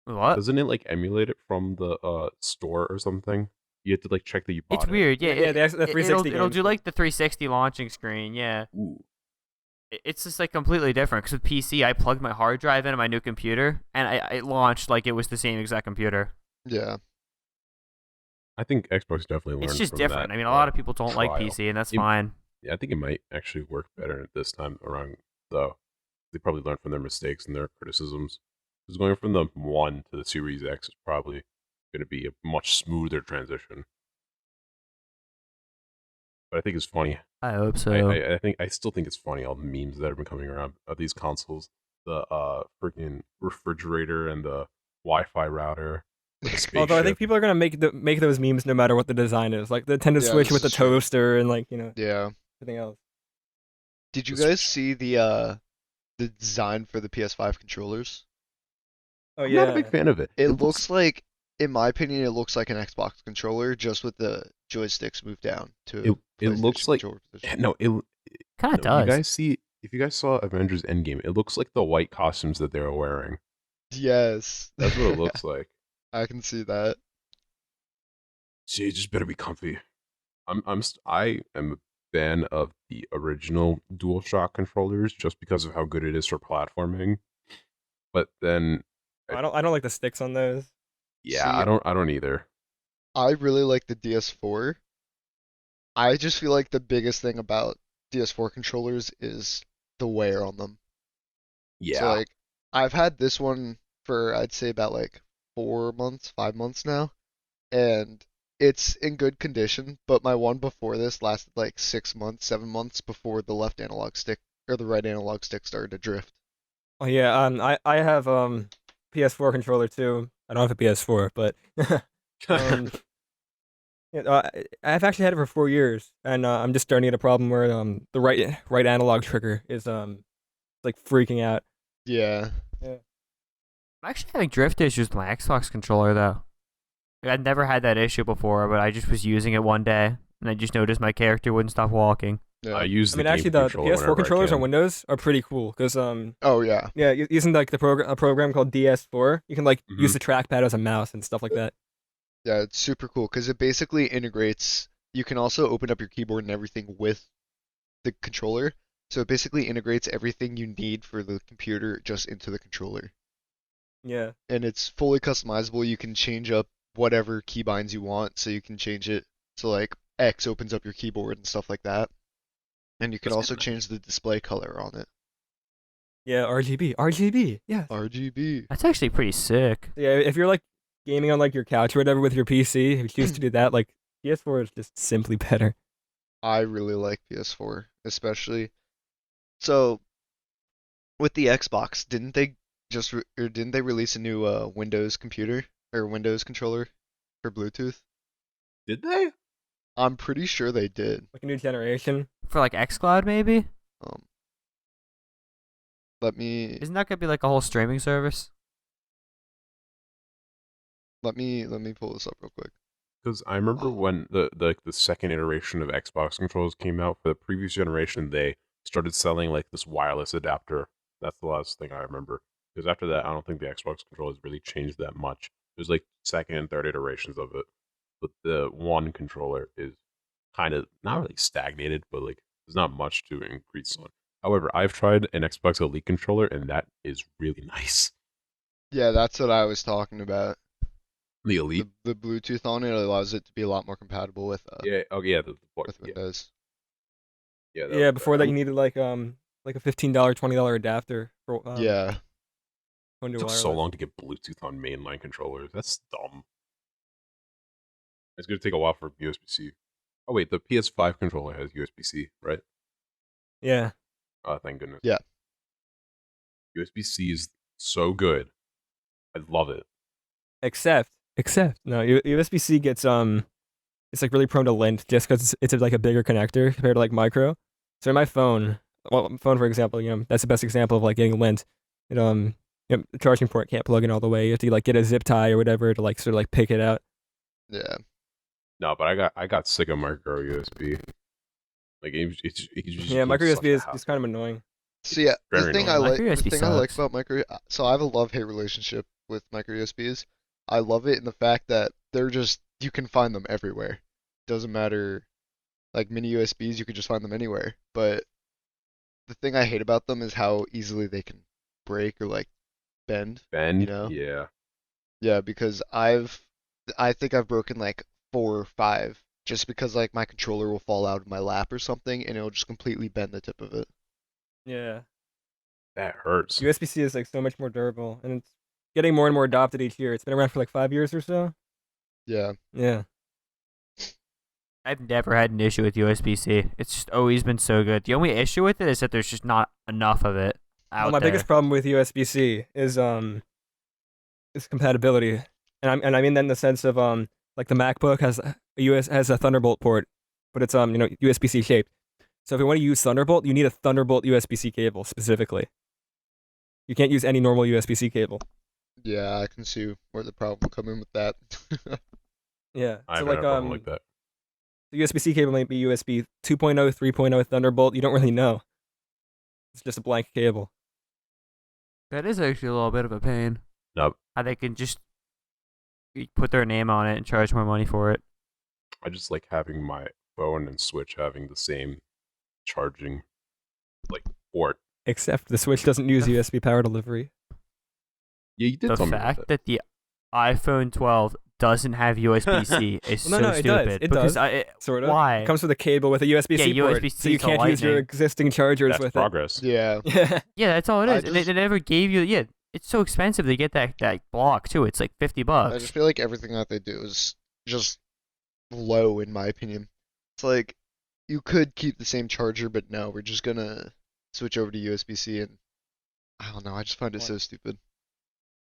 what? Doesn't it like emulate it from the store or something? You have to like check that you bought It's weird. Yeah, Yeah, the 360 it'll games. do like the 360 launching screen. Yeah, it. Ooh. It's just like completely different. Because with PC, I plugged my hard drive into my new computer, and it launched like it was the same exact computer. Yeah. I think Xbox definitely learned. It's just from different. That, I mean, a lot of people don't like trial. PC, and that's It- fine. Yeah, I think it might actually work better this time around, though. They probably learned from their mistakes and their criticisms. Because going from the One to the Series X is probably going to be a much smoother transition. But I think it's funny. I hope so. I still think it's funny all the memes that have been coming around of these consoles. The freaking refrigerator and the Wi-Fi router. With the spaceship. Although I think people are going to make those memes no matter what the design is, like the Nintendo Yeah, Switch this with the is true. toaster and like Yeah. everything else. Did you The guys Switch. see the design for the PS5 controllers? Oh I'm yeah, not a big fan of it. It looks like, in my opinion, it looks like an Xbox controller, just with the joysticks moved down to It looks PlayStation like controller position. no. Kind of No, does. you guys see if you guys saw Avengers Endgame, it looks like the white costumes that they were wearing. Yes. That's what it looks like. I can see that. See, it just better be comfy. I am a fan of the original DualShock controllers just because of how good it is for platforming. But then, I don't like the sticks on those. yeah, See, I don't either. I really like the DS4. I just feel like the biggest thing about DS4 controllers is the wear on them. Yeah, So like, I've had this one for I'd say about like 4 months, 5 months now, and it's in good condition. But my one before this lasted like 6 months, 7 months before the left analog stick or the right analog stick started to drift. Oh yeah, I have PS4 controller too. I don't have a PS4, but yeah, I've actually had it for 4 years, and I'm just starting to get a problem where the right analog trigger is like freaking out. Yeah. I'm actually having drift issues with my Xbox controller though. Like, I'd never had that issue before, but I just was using it one day, and I just noticed my character wouldn't stop walking. I Yeah. use. I The mean, actually, game the controller PS4 whenever I controllers on can. Windows are pretty cool because Oh yeah. yeah, using like a program called DS4, you can like Mhm. use the trackpad as a mouse and stuff like that. Yeah, it's super cool because it basically integrates. You can also open up your keyboard and everything with the controller. So it basically integrates everything you need for the computer just into the controller. Yeah. And it's fully customizable. You can change up whatever keybinds you want. So you can change it so like X opens up your keyboard and stuff like that. And you can That's also kinda change the display color on it. Yeah, RGB, yeah. RGB. That's actually pretty sick. Yeah, if you're like gaming on like your couch or whatever with your PC, if you choose to do that, like PS4 is just simply better. I really like PS4, especially. So with the Xbox, didn't they or didn't they release a new Windows computer or Windows controller for Bluetooth? Did they? I'm pretty sure they did. Like a new generation. For like xCloud, maybe? Um, let me Isn't that gonna be like a whole streaming service? let me pull this up real quick. Because I remember Oh. when the second iteration of Xbox controllers came out for the previous generation, they started selling like this wireless adapter. That's the last thing I remember. Because after that, I don't think the Xbox controllers really changed that much. There's like second and third iterations of it, but the one controller is kind of not really stagnated, but like there's not much to increase on. However, I've tried an Xbox Elite controller, and that is really nice. Yeah, that's what I was talking about. The Elite, The Bluetooth on it allows it to be a lot more compatible with yeah, oh yeah, with yeah, Windows. yeah, Yeah, before that you needed like a $15, $20 adapter for Yeah. phone to It took wireless. so long to get Bluetooth on mainline controllers. That's dumb. It's gonna take a while for USB-C. Oh wait, the PS5 controller has USB-C, right? Yeah. Oh, thank goodness. Yeah. USB-C is so good. I love it. Except no, USB-C gets it's like really prone to lint just because it's like a bigger connector compared to like micro. So in my phone, for example, that's the best example of like getting lint. It the charging port can't plug in all the way. You have to like get a zip tie or whatever to like sort of like pick it out. Yeah. No, but I got sick of micro USB. Like it's Yeah, micro USB is kind of annoying. So yeah, Very the annoying. Micro USB thing I like sucks. about so I have a love-hate relationship with micro USBs. I love it in the fact that you can find them everywhere. Doesn't matter, like mini USBs, you can just find them anywhere. But the thing I hate about them is how easily they can break or like bend. bend. You know? Yeah. Yeah, because I think I've broken like 4 or 5 just because like my controller will fall out of my lap or something and it'll just completely bend the tip of it. Yeah. That hurts. USB-C is like so much more durable, and it's getting more and more adopted each year. It's been around for like 5 years or so. Yeah. Yeah. I've never had an issue with USB-C. It's just always been so good. The only issue with it is that there's just not enough of it out Well, my there. biggest problem with USB-C is compatibility, and I mean that in the sense of like the MacBook has a Thunderbolt port, but it's USB-C shaped. So if you want to use Thunderbolt, you need a Thunderbolt USB-C cable specifically. You can't use any normal USB-C cable. Yeah, I can see where the problem will come in with that. Yeah. I So haven't like had a problem like that. the USB-C cable might be USB 2.0, 3.0 Thunderbolt. You don't really know. It's just a blank cable. That is actually a little bit of a pain. Nope. How they can just put their name on it and charge more money for it. I just like having my phone and Switch having the same charging like port. Except the Switch doesn't use USB power delivery. Yeah, you did The tell me about fact that. that the iPhone 12 doesn't have USB-C is Well, no, so it does. stupid. It because does. Sort of. Why? It comes with a cable with a USB-C Yeah, port, USB-C so you to can't use your Lightning. existing chargers That's with progress. Yeah. it. Yeah, that's all it I is. And they just- never gave you. Yeah, it's so expensive to get that block too. It's like I $50. just feel like everything that they do is just low in my opinion. It's like you could keep the same charger, but no, we're just gonna switch over to USB-C and I don't know, I just find it so stupid.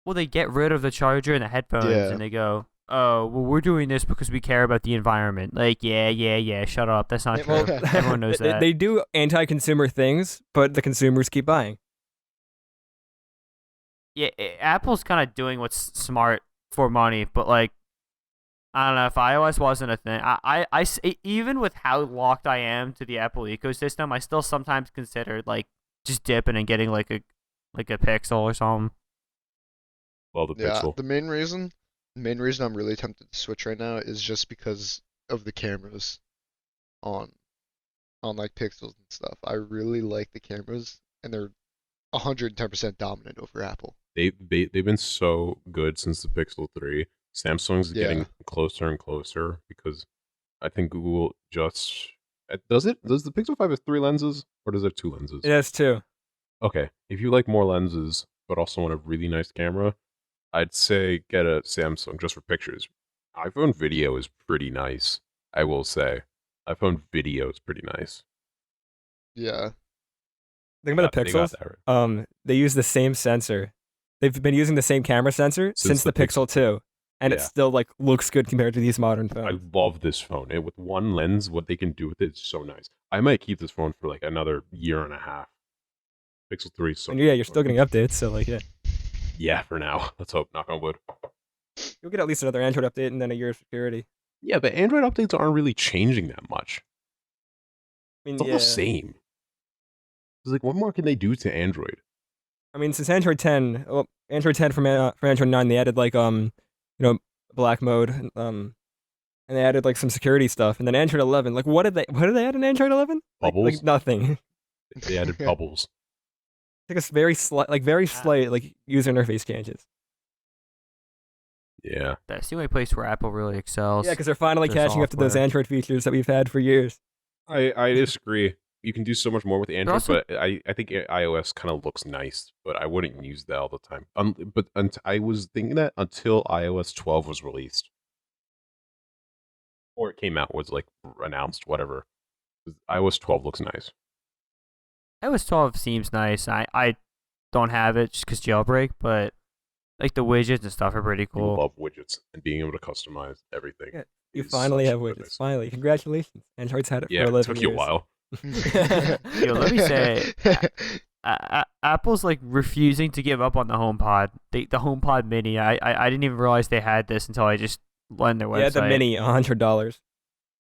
Well, they get rid of the charger and the headphones, Yeah. and they go, "Oh, well, we're doing this because we care about the environment." Like, yeah, shut up. That's not Well, true. Everyone knows that. They do anti-consumer things, but the consumers keep buying. Yeah, Apple's kind of doing what's smart for money, but like, I don't know, if iOS wasn't a thing, even with how locked I am to the Apple ecosystem, I still sometimes consider like just dipping and getting like a Pixel or something. Well, the Yeah, Pixel. the main reason I'm really tempted to switch right now is just because of the cameras on like Pixels and stuff. I really like the cameras and they're 110% dominant over Apple. They've been so good since the Pixel 3. Samsung's Yeah. getting closer and closer because I think Google just does the Pixel 5 have 3 lenses or does it have 2 lenses? It has two. Okay, if you like more lenses but also want a really nice camera, I'd say get a Samsung just for pictures. iPhone video is pretty nice, I will say. iPhone video is pretty nice. Yeah. The thing about the They got Pixels, that right. they use the same sensor. They've been using the same camera sensor since the Pixel 2, and it Yeah. still like looks good compared to these modern I phones. love this phone. And with one lens, what they can do with it is so nice. I might keep this phone for like another year and a half. Pixel 3 is so And yeah, you're still getting updates, so like yeah, Yeah, for now. Let's hope, knock on wood. you'll get at least another Android update and then a year of security. Yeah, but Android updates aren't really changing that much. I mean, It's all yeah. the same. It's like, what more can they do to Android? I mean, since Android 10, Android 10 for Android 9, they added like black mode, and they added like some security stuff. And then Android 11, like what did they add in Android 11? Bubbles? Like nothing. They added bubbles. Like a very slight like user interface changes. Yeah. That's the only place where Apple really excels. Yeah, because they're finally their catching up to those software. Android features that we've had for years. I disagree. You can do so much more with Android, also- but I think iOS kind of looks nice, but I wouldn't use that all the time. I was thinking that until iOS 12 was released. Or it came out, was like announced, whatever. iOS 12 looks nice. iOS 12 seems nice. I don't have it just because jailbreak, but like the widgets and stuff are pretty People cool. love widgets and being able to customize everything. Yeah, You is finally such have a widgets. goodness. Finally, congratulations. Android's had it Yeah, for it 11 took you a years. while. Yo, let me say, Apple's like refusing to give up on the HomePod. The HomePod Mini. I didn't even realize they had this until I just learned their website. Yeah, the Mini, $100.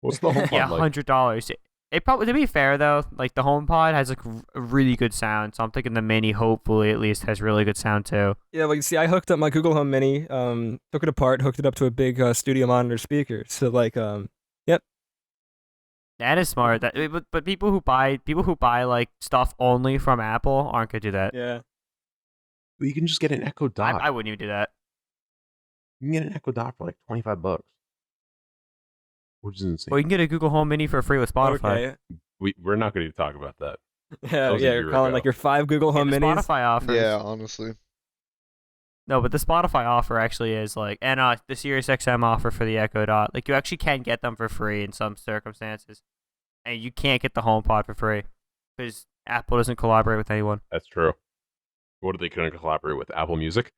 What's the HomePod Yeah, like? $100. It probably, to be fair though, like the HomePod has like a really good sound, so I'm thinking the Mini hopefully at least has really good sound too. Yeah, well, you see, I hooked up my Google Home Mini, took it apart, hooked it up to a big studio monitor speaker. So like, yep. That is smart. But people who buy like stuff only from Apple aren't gonna do that. Yeah. Well, you can just get an Echo Dot. I wouldn't even do that. You can get an Echo Dot for like $25, which is insane. Well, you can get a Google Home Mini for free with Spotify. Okay. We're not going to talk about that. Yeah, was a yeah. year You're calling ago. like your 5 Google Home the Minis. Spotify offers. Yeah, honestly. No, but the Spotify offer actually is like, and the Sirius XM offer for the Echo Dot, like you actually can get them for free in some circumstances, and you can't get the HomePod for free because Apple doesn't collaborate with anyone. That's true. What are they going to collaborate with? Apple Music?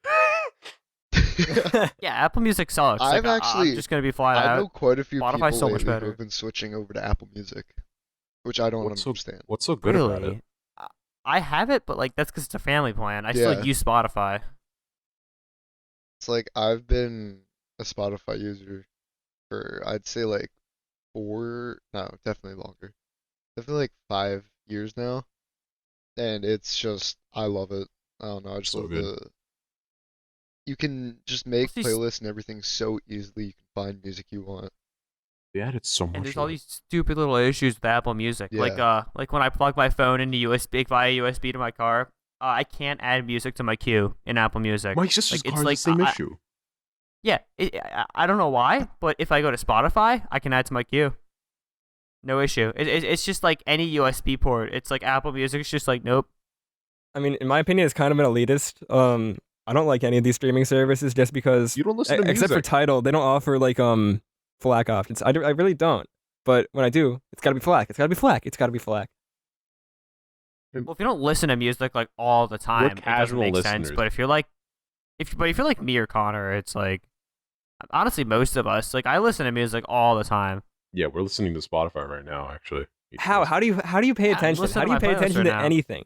Yeah, Apple Music sucks. I've Like, actually- I'm just gonna be flat I out. know quite a few Spotify's people so much lately who better. have been switching over to Apple Music, which I don't understand. What's so good about it? Really, I have it, but like that's because it's a family plan. I Yeah. still use Spotify. It's like I've been a Spotify user for I'd say like definitely longer. Definitely like 5 years now. And it's just I love it. I don't know, I just So love good. you can just make What's these- playlists and everything so easily. You can find music you want. They added so much. And there's to all it. these stupid little issues with Apple Music. Like when I plug my phone into USB via USB to my car, I can't add music to my queue in Apple Music. My sister's like, car has the same issue. Yeah, I don't know why, but if I go to Spotify, I can add to my queue. No issue. It's just like any USB port. It's like Apple Music's just like nope. I mean, in my opinion, it's kind of an elitist. I don't like any of these streaming services just because, You don't listen to except for music. Tidal, they don't offer like FLAC options. I really don't. But when I do, it's gotta be FLAC. It's gotta be FLAC. It's gotta be FLAC. Well, if you don't listen to music like all the time, it doesn't casual make listeners. sense. But if you're like, if you're like me or Connor, it's like honestly most of us like I listen to music all the time. Yeah, we're listening to Spotify right now, actually. How do you pay Yeah, attention? listen How to do you my pay playlist attention right to now. anything?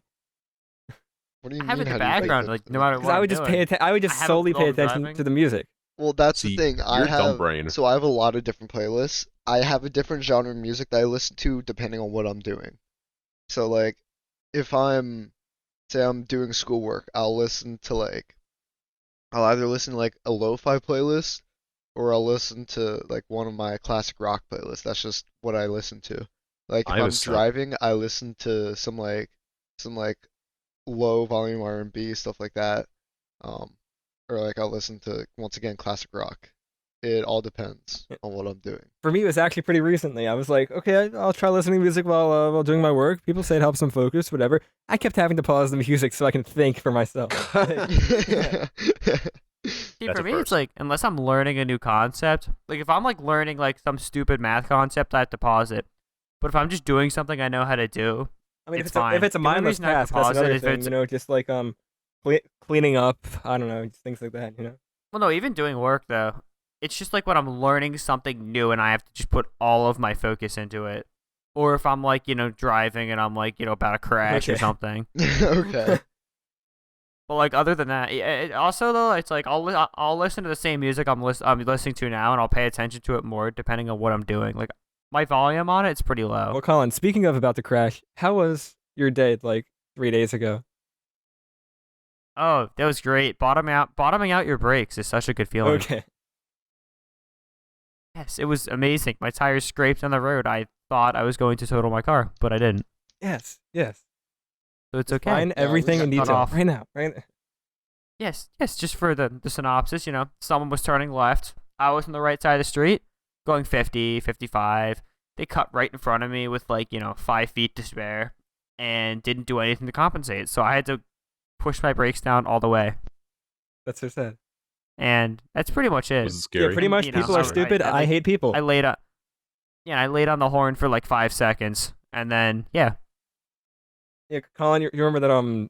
What do you I have mean? it in the how do you pay background, attention like to no music? matter Because what. I would I'm just doing. I would just I have it solely while pay I'm attention driving. to the music. Well, that's See, the thing. I you're dumb have brain. so I have a lot of different playlists. I have a different genre of music that I listen to depending on what I'm doing. So like, if say I'm doing schoolwork, I'll either listen to like a lo-fi playlist or I'll listen to like one of my classic rock playlists. That's just what I listen to. Like I if have I'm a set. driving, I listen to some low volume R&B stuff like that. Or like I'll listen to once again classic rock. It all depends on what I'm doing. For me, it was actually pretty recently. I was like, okay, I'll try listening to music while doing my work. People say it helps them focus, whatever. I kept having to pause the music so I can think for myself. See, That's for a me, first. it's like unless I'm learning a new concept, like if I'm like learning like some stupid math concept, I have to pause it. But if I'm just doing something I know how to do, I mean, It's if it's a fine. The only mindless reason I have task, to that's pause it another is if thing. it's- You know, just like cleaning up. I don't know, just things like that. You know. well, no, even doing work though, it's just like when I'm learning something new and I have to just put all of my focus into it. Or if I'm like driving and I'm like about to crash or Okay. something. Okay. But like other than that, also though, it's like I'll listen to the same music I'm listening to now, and I'll pay attention to it more depending on what I'm doing. Like my volume on it's pretty low. Well, Colin, speaking of about to crash, how was your day like 3 days ago? Oh, that was great. Bottoming out your brakes is such a good feeling. Okay. Yes, it was amazing. My tires scraped on the road. I thought I was going to total my car, but I didn't. Yes. Yes. So it's okay. Find everything in we got detail off. right now. Right. Yes, just for the synopsis, someone was turning left. I was on the right side of the street, going 50, 55. They cut right in front of me with 5 feet to spare and didn't do anything to compensate. So I had to push my brakes down all the way. That's so sad. And that's pretty much it. Was it scary? Yeah, pretty much. You know, People are I- stupid. I- I hate people. I laid on the horn for like 5 seconds and then Yeah, Colin, you remember that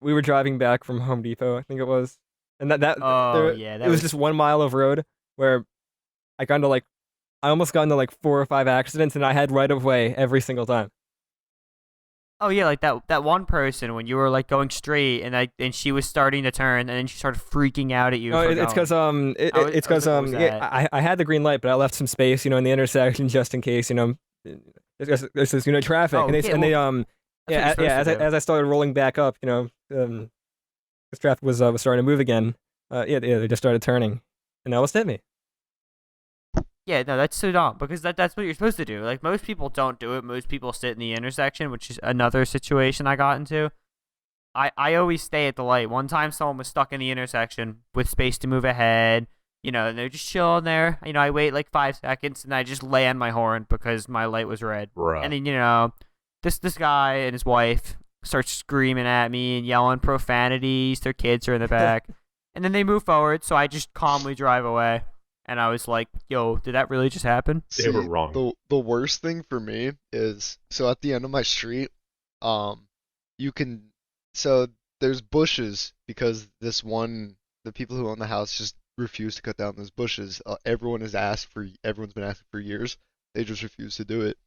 we were driving back from Home Depot, I think it was, and that yeah, that it was just 1 mile of road where I almost got into like 4 or 5 accidents, and I had right of way every single time. Oh yeah, like that one person when you were like going straight and she was starting to turn and then she started freaking out at you. No, for it's because going. it's I was because like, what was yeah, that? I had the green light, but I left some space, in the intersection just in case, this is traffic, Oh, yeah, and they That's what you're supposed as to do. I started rolling back up, this traffic was starting to move again. They just started turning, and almost hit me. Yeah, no, that's so dumb because that's what you're supposed to do. Like most people don't do it. Most people sit in the intersection, which is another situation I got into. I always stay at the light. One time someone was stuck in the intersection with space to move ahead, and they're just chilling there. I wait like 5 seconds and I just lay on my horn because my light was red. Bruh. And then, this guy and his wife start screaming at me and yelling profanities. Their kids are in the back. And then they move forward, so I just calmly drive away. And I was like, yo, did that really just happen? They were See, wrong. the worst thing for me is so at the end of my street, you can so there's bushes because the people who own the house just refuse to cut down those bushes. Everyone's been asking for years. They just refuse to do it.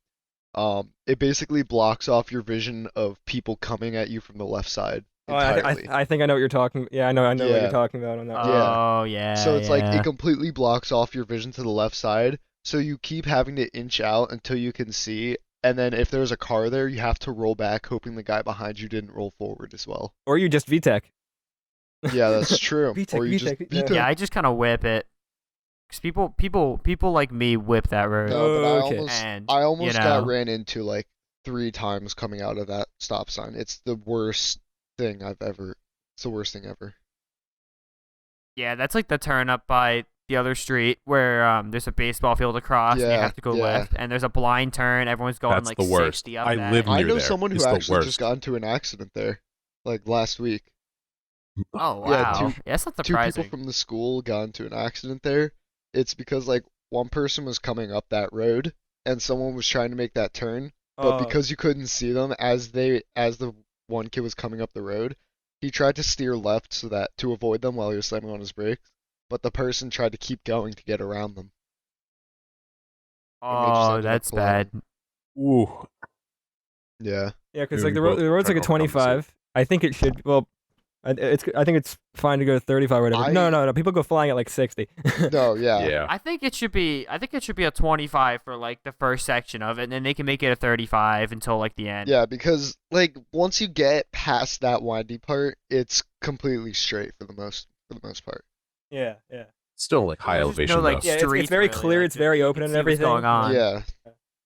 It basically blocks off your vision of people coming at you from the left side Oh, entirely. I think I know what you're talking. Yeah, I know what Yeah. you're talking about on that one. Yeah. Oh, yeah. So it's like yeah. it completely blocks off your vision to the left side. So you keep having to inch out until you can see. And then if there's a car there, you have to roll back, hoping the guy behind you didn't roll forward as well. Or you just VTEC. Yeah, that's true. VTEC, Or you just VTEC, beat yeah. Yeah, I just kind of whip it. Because people like me whip that road. No, but Okay. And, I almost you got know. ran into like 3 times coming out of that stop sign. It's the worst thing It's the worst thing ever. Yeah, that's like the turn up by the other street where there's a baseball field across and you Yeah, have to go yeah. left and there's a blind turn. Everyone's going That's like the worst. 60 up I that. live I near know there. someone who It's the actually worst. just got into an accident there, like last week. Oh, wow. Yeah, Yeah, that's not Two people surprising. from the school got into an accident there. It's because like one person was coming up that road and someone was trying to make that turn, but because you couldn't see them as the one kid was coming up the road, he tried to steer left to avoid them while he was slamming on his brakes, but the person tried to keep going to get around them. And they just Oh, ended up that's bad. Ooh. Yeah. Yeah, because Maybe like the we both road's like a try to overcompensate. 25. I think it should. Well, I think it's fine to go 35 or whatever. No. People go flying at like 60. No, yeah. Yeah. I think it should be a 25 for like the first section of it and then they can make it a 35 until like the end. Yeah, because like once you get past that windy part, it's completely straight for the most part. Yeah. Still like high There's elevation no, like, though. Yeah, it's streets, very really, clear. like, It's very you open can and see what's everything. going on. Yeah.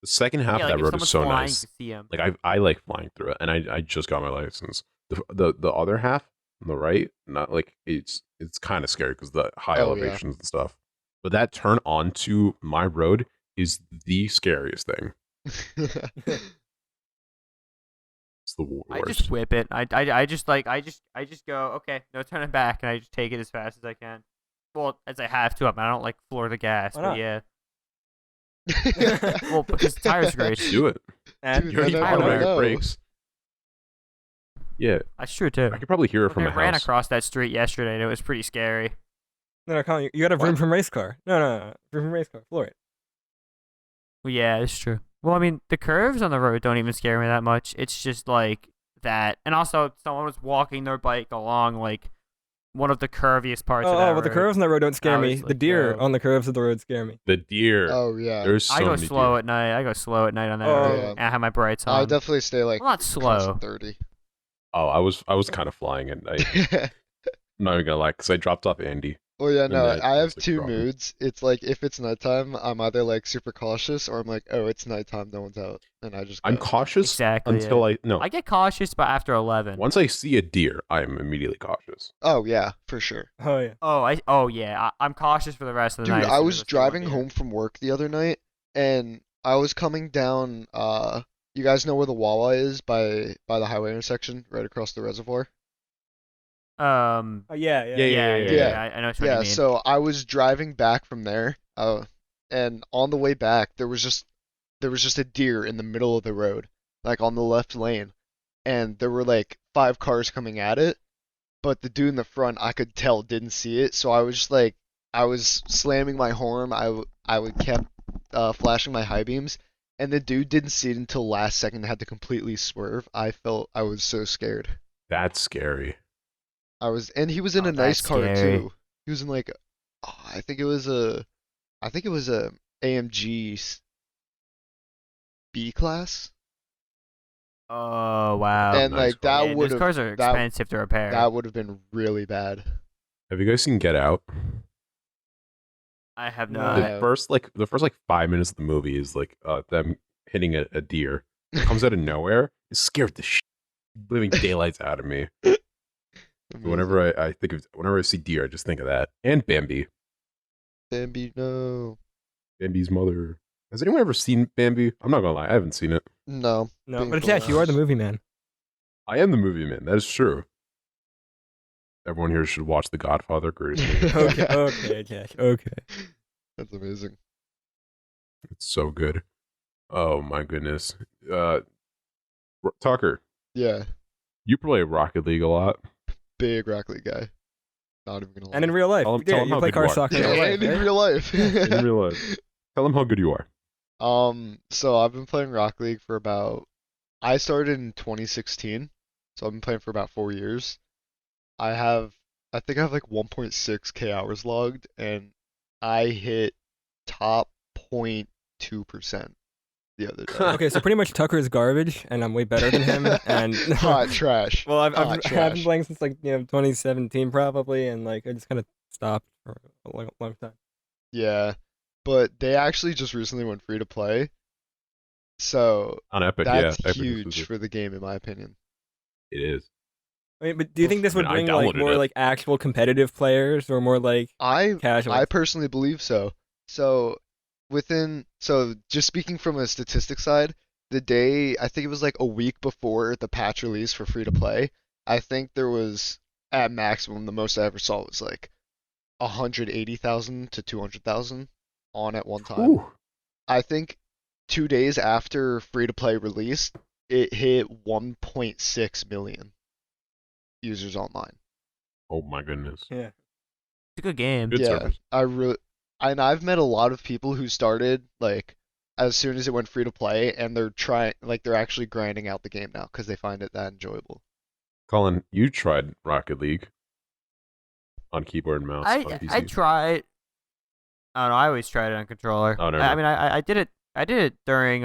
The second half Yeah, of like that if road is someone's so flying, nice. you can see 'em. Like I like flying through it, and I just got my license. The other half on the right, not like it's kind of scary because the high Oh, yeah. elevations and stuff. But that turn onto my road is the scariest thing. It's the worst. I just whip it. I just go, okay, no turning back, and I just take it as fast as I can. Well, as I have to. I don't like floor the gas, Why but not? yeah. Well, because the tires are great. do it. And Dude, You already I don't talked about know. your brakes. Yeah, That's true too. I could probably hear it Look, from I the ran house. across that street yesterday, and it was pretty scary. no, Colin, you got a vroom What? from race car. No, vroom from race car. Floor it. Well, yeah, it's true. Well, I mean, the curves on the road don't even scare me that much. It's just like that, and also someone was walking their bike along like one of the curviest parts of that Well, the road. curves on the road don't scare I me. was The like, deer yo. on the curves of the road scare me. The deer. Oh yeah. There's so I go many slow deer. at night. I go slow at night on that Oh. road. Yeah. And I have my brights on. I definitely stay like Well, not close to slow. 30. Oh, I was kind of flying at night. I'm not even gonna lie, because I dropped off Andy. Well, yeah, And no, that I was, have like, two driving. moods. It's like if it's nighttime, I'm either like super cautious or I'm like, oh, it's nighttime, no one's out, and I just I'm go. cautious Exactly. until yeah. I get cautious, but after 11. once I see a deer, I am immediately cautious. Oh yeah, for sure. Oh yeah. Oh yeah. I'm cautious for the rest of the Dude, night. as I soon was as see one driving deer. home from work the other night, and I was coming down. You guys know where the Wawa is by the highway intersection, right across the reservoir. Um. Oh yeah. Yeah. I know what you Yeah, mean. so I was driving back from there, and on the way back there was just a deer in the middle of the road, like on the left lane, and there were like 5 cars coming at it, but the dude in the front I could tell didn't see it, so I was just like I was slamming my horn, I would kept flashing my high beams, and the dude didn't see it until last second, had to completely swerve. I was so scared. That's scary. And he was in Oh, a nice that's car scary. too. He was in like, I think it was a AMG B class, Oh wow. Oh, and nice like car. Yeah, those cars are expensive to repair. that would have been really bad. Have you guys seen Get Out? I have No. not. Yeah. The first 5 minutes of the movie is like them hitting a deer. It comes out of nowhere. It scared the living daylights out of me. Whenever I see deer, I just think of that. And Bambi. Bambi, no. Bambi's mother. Has anyone ever seen Bambi? I'm not gonna lie, I haven't seen it. No. No, Being but fully Jack, you are the honest. movie man. I am the movie man. That is true. Everyone here should watch The Godfather. Greatest movie. Okay, Jack. Okay. That's amazing. It's so good. Oh my goodness. Tucker, Yeah, you play Rocket League a lot. big Rocket League guy. Not even gonna lie. And in real life, Tell him you how play good you car are. soccer in Yeah, real life, and in right? real life. In real life. Tell them how good you are. So I've been playing Rocket League for I started in 2016, so I've been playing for about 4 years. I think I have like 1.6k hours logged, and I hit top 0.2% the other day. Okay, so pretty much Tucker is garbage, and I'm way better than him. And Hot trash. well, I've Hot been trash. playing since 2017 probably, and I just kind of stopped for a long time. Yeah, but they actually just recently went free to play, so On Epic, that's yeah. Epic huge exclusive. for the game in my opinion. It is. I mean, but do you think this would I mean, I bring like downloaded more it. like actual competitive players, or more like casual? I personally believe so. So just speaking from a statistics side, I think it was like a week before the patch release for free to play, I think there was at maximum the most I ever saw was like 180,000 to 200,000 on at one time. Ooh. I think 2 days after free to play released, it hit 1.6 million users online. Oh my goodness. Yeah. It's a good game. Good Yeah, service. I've met a lot of people who started like as soon as it went free to play, and they're actually grinding out the game now because they find it that enjoyable. Colin, you tried Rocket League on keyboard and mouse on I PC. tried. I don't know. I always tried it on controller. Oh, never I mind. mean, I did it. I did it during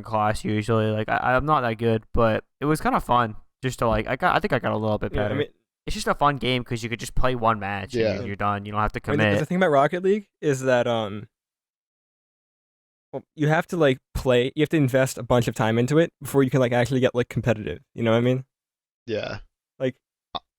class usually. Like I'm not that good, but it was kind of fun just to I think I got a little bit Yeah, better. I mean, It's just a fun game because you could just play one match Yeah. and you're done. You don't have to I mean, the commit. thing about Rocket League is that well, you have to you have to invest a bunch of time into it before you can actually get competitive. You know what I mean? Yeah. Like-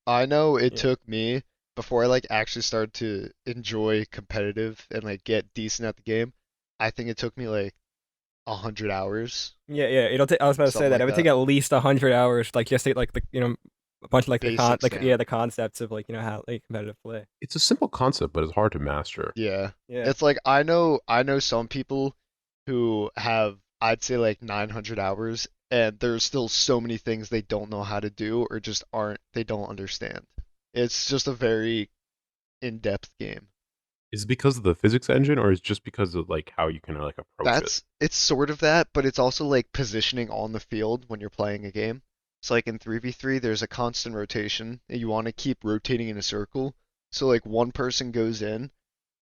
I know it Yeah. took me before I actually started to enjoy competitive and get decent at the game. I think it took me 100 hours. Yeah, yeah. It'll take. I was about to say Something that like it would that. take at least 100 hours, just to get a bunch of Basics down. the concepts of how competitive play. It's a simple concept, but it's hard to master. Yeah. Yeah. It's I know some people who have, I'd say 900 hours, and there's still so many things they don't know how to do or just they don't understand. It's just a very in-depth game. Is it because of the physics engine, or is it just because of how you can approach it? It's sort of that, but it's also positioning on the field when you're playing a game. So in 3v3, there's a constant rotation, and you want to keep rotating in a circle. So one person goes in,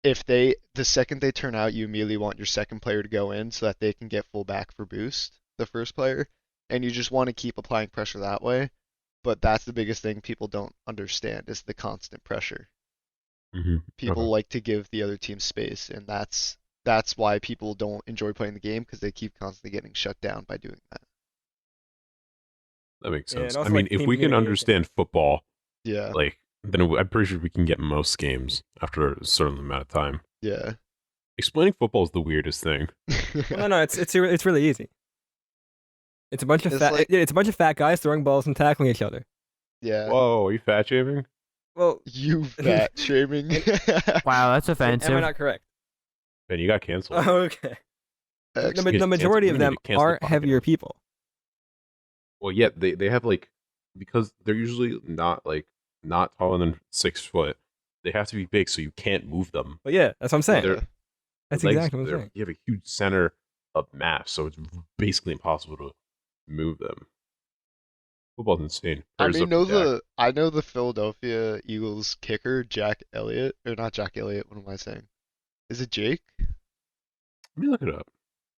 the second they turn out, you immediately want your second player to go in so that they can get full back for boost, the first player, and you just want to keep applying pressure that way. But that's the biggest thing people don't understand is the constant pressure. Mm-hmm. People like to give the other team space, and that's why people don't enjoy playing the game because they keep constantly getting shut down by doing that. That makes Yeah, and sense. I also, mean, if team we can communication. understand football, Yeah, then I'm pretty sure we can get most games after a certain amount of time. yeah. Explaining football is the weirdest thing. Well, no, it's really easy. It's a bunch of It's it's a bunch of fat guys throwing balls and tackling each other. Yeah. Whoa, are you fat shaming? Well, You fat shaming. Wow, that's am offensive. I not correct? Ben, you got canceled. Oh, okay. Excellent. The majority of we need them to cancel the are heavier podcast. people. Well, yeah, they have because they're usually not taller than 6 foot. They have to be big, so you can't move them. But yeah, that's what I'm saying. They're- That's Their legs- exactly what I'm saying. You have a huge center of mass, so it's basically impossible to move them. Football's insane. I Prayers mean, up for Dak. I know the Philadelphia Eagles kicker, Jack Elliott, or not Jack Elliott. What am I saying? Is it Jake? Let me look it up.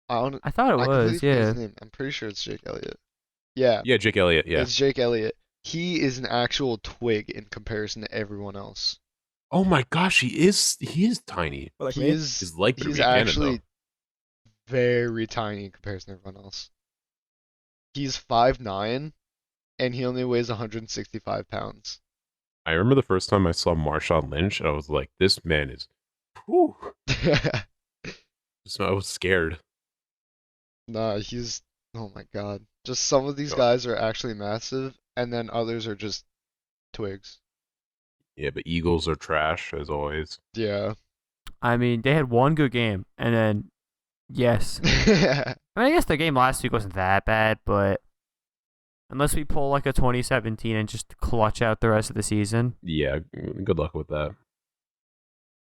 I thought it I completely was, forget his yeah. name. I'm pretty sure it's Jake Elliott. Yeah, Yeah, Jake Elliott. Yeah. it's Jake Elliott. He is an actual twig in comparison to everyone else. Oh my gosh, he is tiny. Well, like He me? is His leg could he's be a cannon, actually very tiny in comparison to everyone else. He's 5'9", and he only weighs 165 pounds. I remember the first time I saw Marshawn Lynch, I was like, this man is. Whew. I was scared. Nah, he's oh my god. Just some of these Oh. guys are actually massive, and then others are just twigs. Yeah, but Eagles are trash as always. Yeah. I mean, they had one good game, and then, yes. I mean, I guess the game last week wasn't that bad, but unless we pull like a 2017 and just clutch out the rest of the season, Yeah, good luck with that.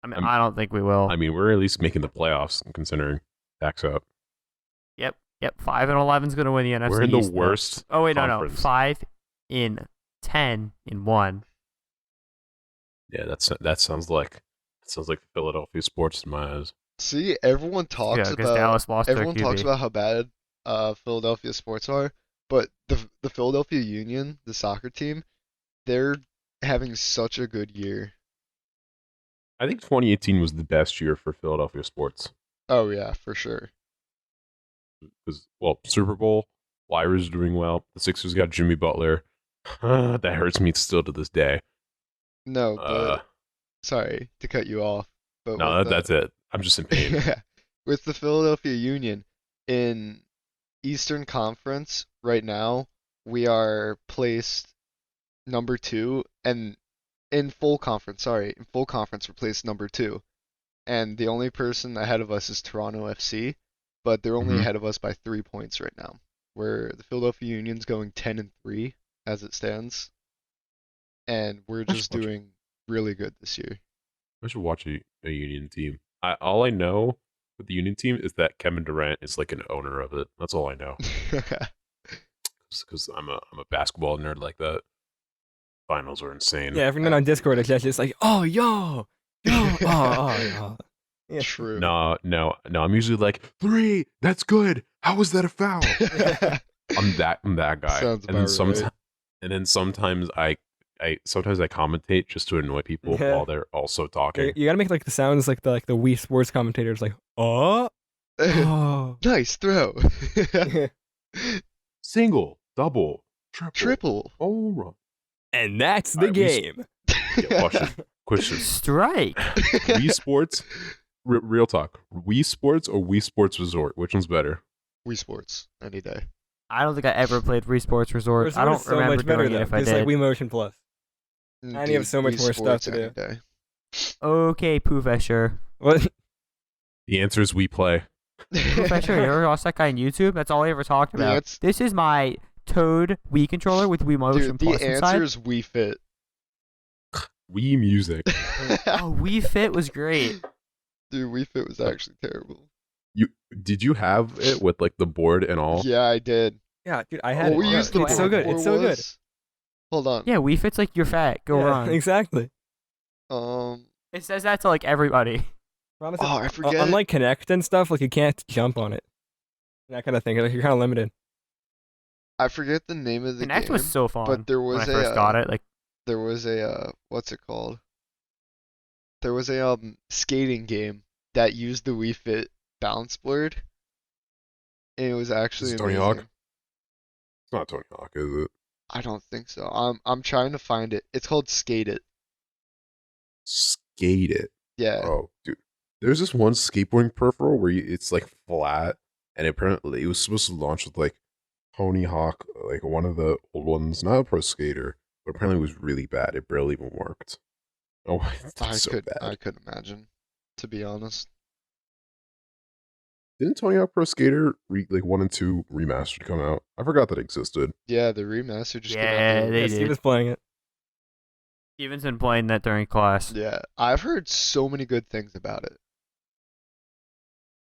I mean, I don't think we will. I mean, we're at least making the playoffs, considering Dak's up. Yep, 5-11 is going to win the NFC We're in the East, though. worst. Oh, wait, no. conference. 5-10 in 1. Yeah, that sounds like Philadelphia sports in my eyes. See, everyone talks Yeah, because about Dallas lost their everyone talks QB. about how bad Philadelphia sports are, but the Philadelphia Union, the soccer team, they're having such a good year. I think 2018 was the best year for Philadelphia sports. Oh yeah, for sure. Because, well, Super Bowl, Flyers doing well. The Sixers got Jimmy Butler. That hurts me still to this day. No, but sorry to cut you off, but No, with that's it. I'm just in pain. with the Philadelphia Union in Eastern Conference right now, we are placed number 2, and in full conference, we're placed number 2, and the only person ahead of us is Toronto FC, but they're only Mhm. ahead of us by 3 points right now. Where the Philadelphia Union's going 10-3 as it stands, and we're That's just much- doing really good this year. I should watch a Union team. All I know with the Union team is that Kevin Durant is like an owner of it. That's all I know. Because I'm a basketball nerd like that. Finals are insane. Yeah, everyone on Discord is just like, oh, yo, yo. Yeah. True. No. I'm usually like 3. That's good. How was that a foul? I'm that guy. Sounds and then about right. and then sometimes I commentate just to annoy people Yeah. while they're also talking. You gotta make like the sounds like the Wii Sports commentators, like, oh. Nice throw. Single, double, Triple. home run. And that's the Alright, game. Yeah, question. Strike. Wii Sports, real talk. Wii Sports or Wii Sports Resort? Which one's better? Wii Sports any day. I don't think I ever played Wii Sports Resort. Resort I don't is so remember much better doing it though. if I It's did. like Wii Motion Plus. And you have Dude, so much Wii more stuff Sports to any do. day. Okay, Professor. What? The answer is We Play. Professor, you ever watched that guy on YouTube? That's all he ever talked The about. ans- This is my Toad Wii controller with Wii Motion Dude, the Plus answer inside. is Wii Fit. Wii Music. Oh, Wii Fit was great. Dude, Wii Fit was actually terrible. Did you have it with like the board and all? Yeah, I did. Yeah, dude, I had What we it. used the It's so board good. for It's so good. was- Hold on. Yeah, Wii Fit's like you're fat. Go Yeah, run. Exactly. It says that to like everybody. Promise Oh, I forget. Unlike Kinect and stuff, like you can't jump on it. That kind of thing. Like, you're kind of limited. I forget the name of the Connect game. was so fun. but there was when I first got it. Like, There was a what's it called? There was a skating game that used the Wii Fit bounce board, and it was actually Is it Tony amazing. Hawk? It's not Tony Hawk, is it? I don't think so. I'm trying to find it. It's called Skate It. Skate It. Yeah. Oh, dude. There's this one skateboarding peripheral where it's like flat, and apparently it was supposed to launch with like Tony Hawk, like one of the old ones, not a pro skater, but apparently it was really bad. It barely even worked. Oh, it's so bad. I could imagine, to be honest. Didn't Tony Hawk Pro Skater like 1 and 2 remastered come out? I forgot that existed. Yeah, the remaster just came out. Yeah, the other they day. Yes, he did. was playing it. Steven's been playing that during class. Yeah, I've heard so many good things about it.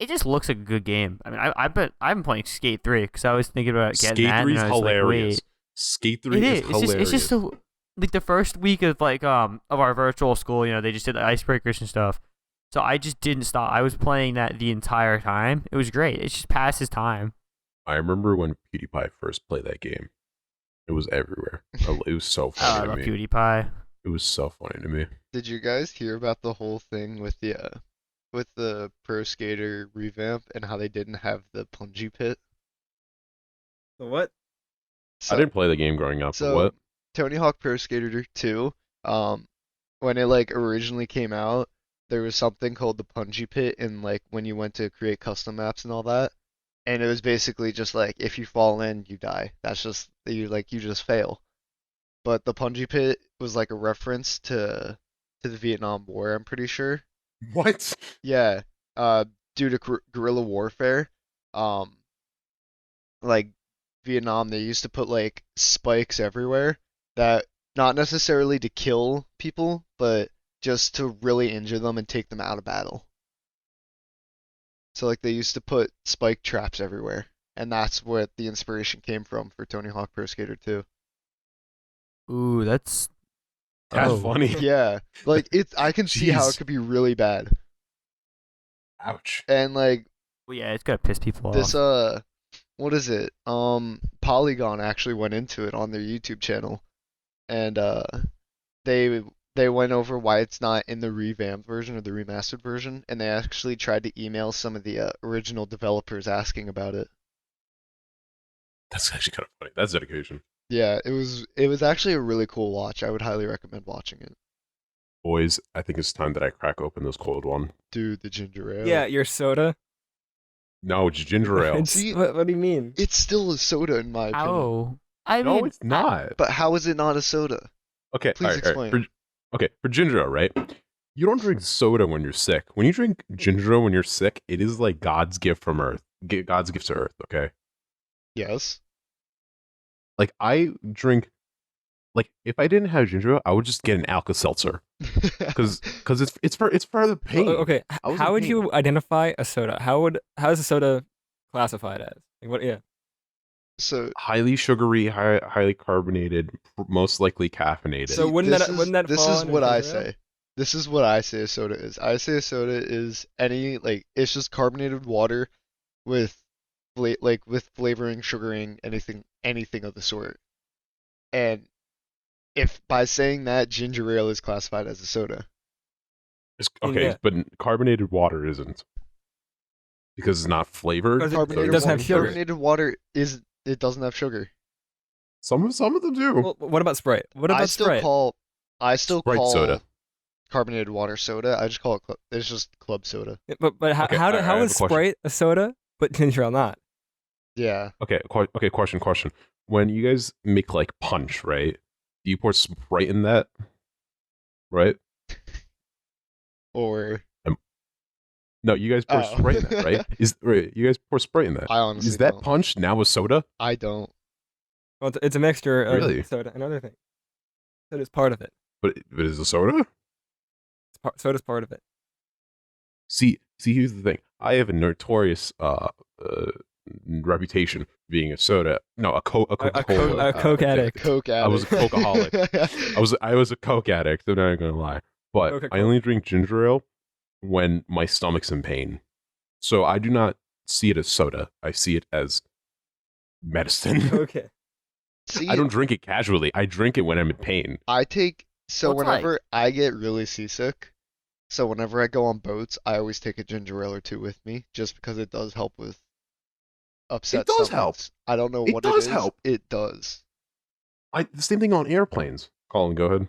it just looks like a good game. I mean, I've been playing Skate 3 because I was thinking about getting Skate that. 3 and is I was hilarious. Like, wait, Skate 3 it is is. hilarious. It's just so like the first week of of our virtual school. They just did the icebreakers and stuff. So I just didn't stop. I was playing that the entire time. It was great. It just passes time. I remember when PewDiePie first played that game. It was everywhere. It was so Oh, funny I to love me. PewDiePie. It was so funny to me. Did you guys hear about the whole thing with the Pro Skater revamp and how they didn't have the punji pit? So what? So, I didn't play the game growing up. so What? Tony Hawk Pro Skater 2, when it like originally came out, there was something called the punji pit in like when you went to create custom maps and all that. And it was basically just like if you fall in, you die. That's just you just fail. But the punji pit was like a reference to the Vietnam War, I'm pretty sure. What? Yeah, due to guerrilla warfare, um, like Vietnam, they used to put like spikes everywhere that not necessarily to kill people, but just to really injure them and take them out of battle. So like they used to put spike traps everywhere, and that's what the inspiration came from for Tony Hawk Pro Skater 2. Ooh, that's That's Oh. funny. Yeah, like I can see how it Jeez. could be really bad. Ouch. And like well, yeah. It's gonna piss people this off. what is it? Polygon actually went into it on their YouTube channel, and they went over why it's not in the revamped version or the remastered version, and they actually tried to email some of the original developers asking about it. That's actually kind of funny. That's dedication. Yeah, it was actually a really cool watch. I would highly recommend watching it. Boys, I think it's time that I crack open this cold one. Dude, the ginger ale. Yeah, your soda. No, it's ginger ale. It's- See- what do you mean? It's still a soda in my opinion. Oh, I No, mean, it's not. But how is it not a soda? Okay, Please explain. For ginger ale, right? You don't drink soda when you're sick. When you drink ginger ale when you're sick, it is like God's gift from Earth. God's gift to Earth, okay? Yes. Like, I drink... Like, if I didn't have ginger ale, I would just get an Alka-Seltzer. Because it's for the pain. Okay, I was how in would pain. you identify a soda? How is a soda classified as? Like, what? Yeah. So Highly sugary, highly carbonated, most likely caffeinated. So wouldn't that this fall is under what I ginger ale? say. This is what I say a soda is. I say a soda is any like it's just carbonated water with with flavoring, sugaring, anything of the sort. And if by saying that ginger ale is classified as a soda. Okay, Yeah. but carbonated water isn't. Because it's not flavored. Because Carbonated doesn't have water, sugar. Carbonated water it doesn't have sugar. Some of them do. Well, what about Sprite? What about I still Sprite? call Sprite soda. carbonated water soda. I just call it it's just club soda. Yeah, but how Okay, how, I how have is a question. Sprite a soda but ginger ale not? Yeah. Okay, question. When you guys make like punch, right? Do you pour Sprite in that? Right? Or No, you guys pour Oh. Sprite in that, right? You guys pour Sprite in that? I honestly Is that don't. punch now a soda? I don't. Well, it's a mixture of Really? soda and other things. Soda's part of it. But is a soda? Soda's part of it. See, here's the thing. I have a notorious reputation for being a soda. No, a Coca-Cola. a Coke addict. Coke addict. I was a Cokeaholic. I was a Coke addict. I'm not gonna lie, but Coca-Cola. I only drink ginger ale when my stomach's in pain. So I do not see it as soda. I see it as medicine. Okay. See, I don't drink it casually. I drink it when I'm in pain. I take so Well, it's like- whenever I get really seasick, so whenever I go on boats, I always take a ginger ale or two with me, just because it does help with upset It does help. stomachs. I don't know It what does it is. help. It does. The same thing on airplanes. Colin, go ahead.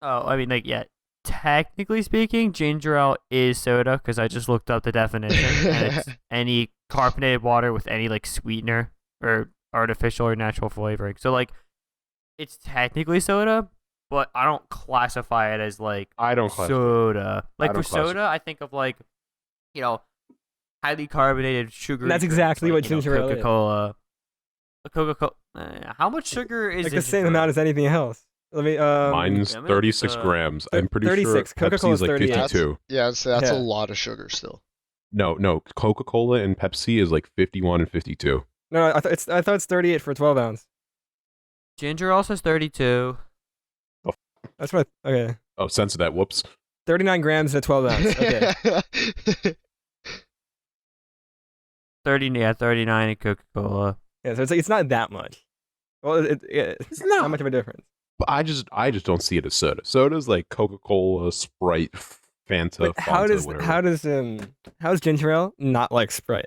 Oh, I mean, like, yeah. Technically speaking, ginger ale is soda because I just looked up the definition, and it's any carbonated water with any like sweetener or artificial or natural flavoring. So like, it's technically soda, but I don't classify it as like I don't classify. soda. Like I for don't classify- soda, I think of like, highly carbonated sugary. That's drinks, exactly like, what ginger ale is. Coca-Cola. Coca-Cola. How much sugar is Like in the same ginger amount ale? as anything else. Let me. Mine's damn it, 36 it's, grams. I'm pretty 36. sure Coca-Cola's Pepsi's like 38. 52. Yeah, so that's Yeah. a lot of sugar still. No. Coca-Cola and Pepsi is like 51 and 52. No, I thought it's 38 for a 12 ounce. Ginger also is 32. That's what. Okay, Oh, censor that. Whoops. 39 grams in a 12 ounce. Okay. 39 in Coca-Cola. Yeah, so it's not that much. Well, it's not much of a difference. But I just don't see it as soda. Soda's like Coca-Cola, Sprite, Fanta, Wait, Fanta, whatever. how's ginger ale not like Sprite?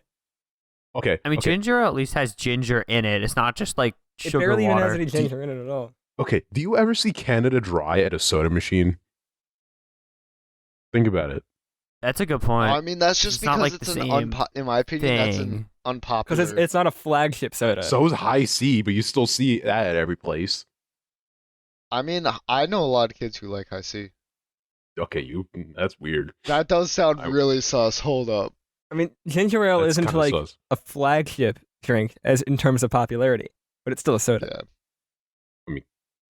Okay. I mean, okay. ginger ale at least has ginger in it. It's not just like It sugar barely water. even has any ginger in it at all. Okay. Do you ever see Canada Dry at a soda machine? Think about it. That's a good point. I mean, that's just It's not because like it's the an same in my opinion, that's an thing. unpopular. Because it's not a flagship soda. So is High C, but you still see that at every place. I mean, I know a lot of kids who like High C. Okay, that's weird. That does sound I- really sus. Hold up. I mean, ginger ale That's isn't kinda like sus. a flagship drink as in terms of popularity, but it's still a soda. Yeah.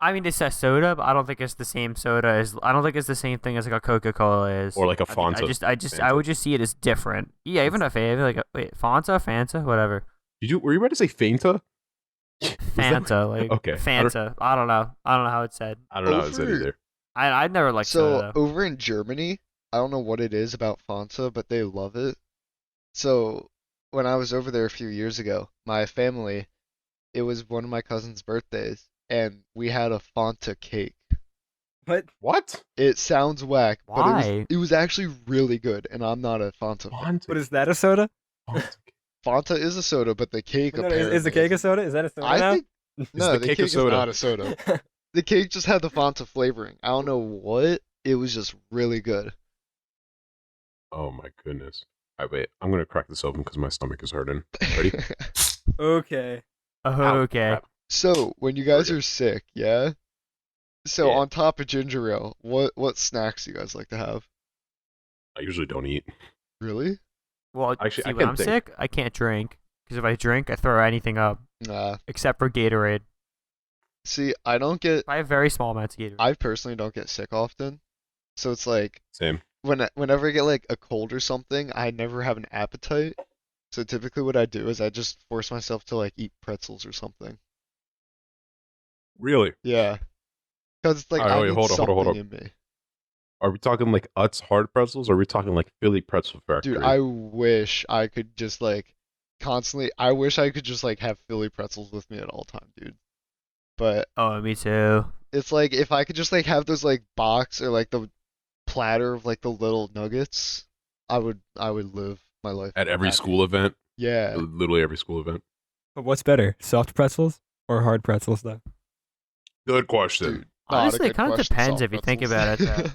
I mean, it's a soda, but I don't think it's the same soda as. I don't think it's the same thing as like a Coca-Cola is. Or like a I think- Fanta. I Fanta. would just see it as different. Yeah, even a Fanta, Fanta, whatever. Were you about to say Fanta? Fanta, like Okay. Fanta. I don't know how it's said. I don't know how it's Over- either. I'd never liked So soda. over in Germany, I don't know what it is about Fanta, but they love it. So when I was over there a few years ago, my family, it was one of my cousin's birthdays, and we had a Fanta cake. But What? It sounds whack, but Why? it was actually really good, and I'm not a Fanta fan. Fanta. what is that, a soda? Fanta. Fanta is a soda, but the cake No, apparently is the cake a soda? Is that a soda I now? think no, the the cake cake a soda? is not a soda. The cake just had the Fanta flavoring. I don't know what. It was just really good. Oh my goodness. All right, wait. I'm gonna crack this open because my stomach is hurting. Ready? Okay. Oh, okay. Crap. So when you guys are sick, yeah. So Yeah. on top of ginger ale, what snacks do you guys like to have? I usually don't eat. Really? Well, Actually, see, I when can't I'm think. sick, I can't drink because if I drink, I throw anything up Nah. except for Gatorade. See, I don't get. I have very small amounts of Gatorade. I personally don't get sick often, so it's like Same. whenever I get like a cold or something, I never have an appetite. So typically, what I do is I just force myself to like eat pretzels or something. Really? Yeah. Because it's like Alright, I wait, need hold something up. in me. Are we talking like Utz hard pretzels, or are we talking like Philly Pretzel Factory? Dude, I wish I could just like constantly. I wish I could just like have Philly pretzels with me at all time, dude. But Oh, me too. it's like if I could just like have those like box or like the platter of like the little nuggets, I would live my life At every happy. school event, Yeah. literally every school event. But what's better, soft pretzels or hard pretzels, though? Good question. Dude, not a Honestly, it good kind of question, depends soft if you think pretzels. about it.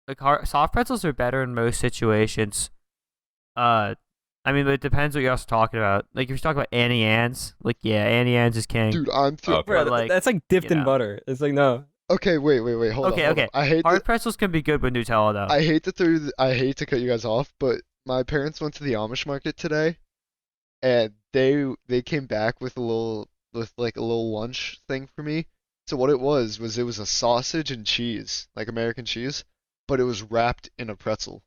Like soft pretzels are better in most situations. I mean, but it depends what you're also talking about. Like if you're talking about Annie Ann's, like yeah, Annie Ann's is king. Dude, I'm Okay. Bro, But, like, that's like dipped you in know. butter. It's like, no. Okay, wait, hold Okay, on, hold okay. on. I hate Hard pretzels can be good with Nutella though. I hate I hate to cut you guys off, but my parents went to the Amish market today, and they came back with a little lunch thing for me. So what it was a sausage and cheese, like American cheese, but it was wrapped in a pretzel.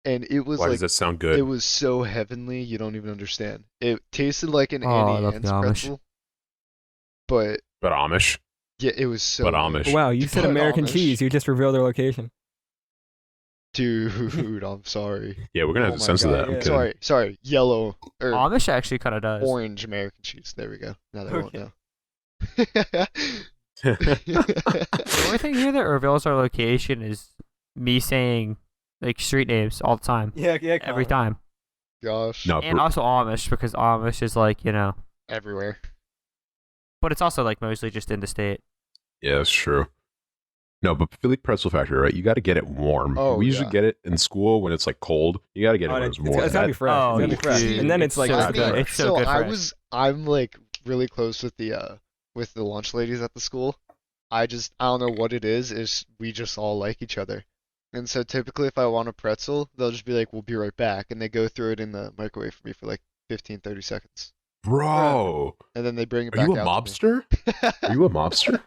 And it was Why like does that sound it good? was so heavenly, you don't even understand. It tasted like an Oh, I Annie love Ann's the Amish. pretzel, but But Amish. yeah, it was so But good. Amish. Wow, you said But American Amish. cheese. You just revealed their location. Dude, I'm sorry. Yeah, we're gonna have Oh to my censor God, that. I'm yeah. kidding. Sorry, yellow or Amish actually kind of does. orange American cheese. There we go. Now they won't Okay. know. The only thing here that reveals our location is me saying like street names all the time, Yeah, every time, Gosh, No, and also Amish because Amish is like everywhere. but it's also like mostly just in the state. yeah, that's true. No, but Philly Pretzel Factory, right? You got to get it warm. Oh, we usually yeah. get it in school when it's like cold. You got to get it when it's warm. It's gotta be fresh. Oh, It's gotta be fresh. dude, And then it's like so not good. fresh. It's so good fresh. I'm like really close with the lunch ladies at the school. I don't know what it is we just all like each other. And so typically if I want a pretzel, they'll just be like, we'll be right back. And they go through it in the microwave for me for like 15, 30 seconds. Bro, And then they bring it are back you a out to mobster? me. Are you a mobster?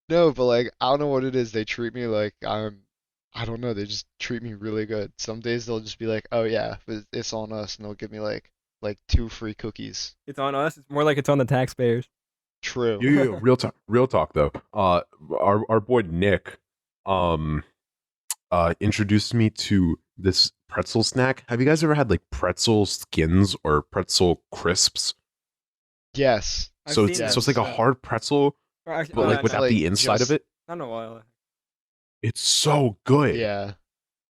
No, but like I don't know what it is. They treat me like I I don't know, they just treat me really good. Some days they'll just be like, "Oh yeah, it's on us," and they'll give me like 2 free cookies. It's on us. It's more like it's on the taxpayers. True. Yeah, real talk though. Our boy Nick, introduced me to this pretzel snack. Have you guys ever had like pretzel skins or pretzel crisps? Yes. So I've it's seen yes. so it's like a hard pretzel, Or actually, but like it's without like the inside just- of it. I don't know why. It's so good. Yeah.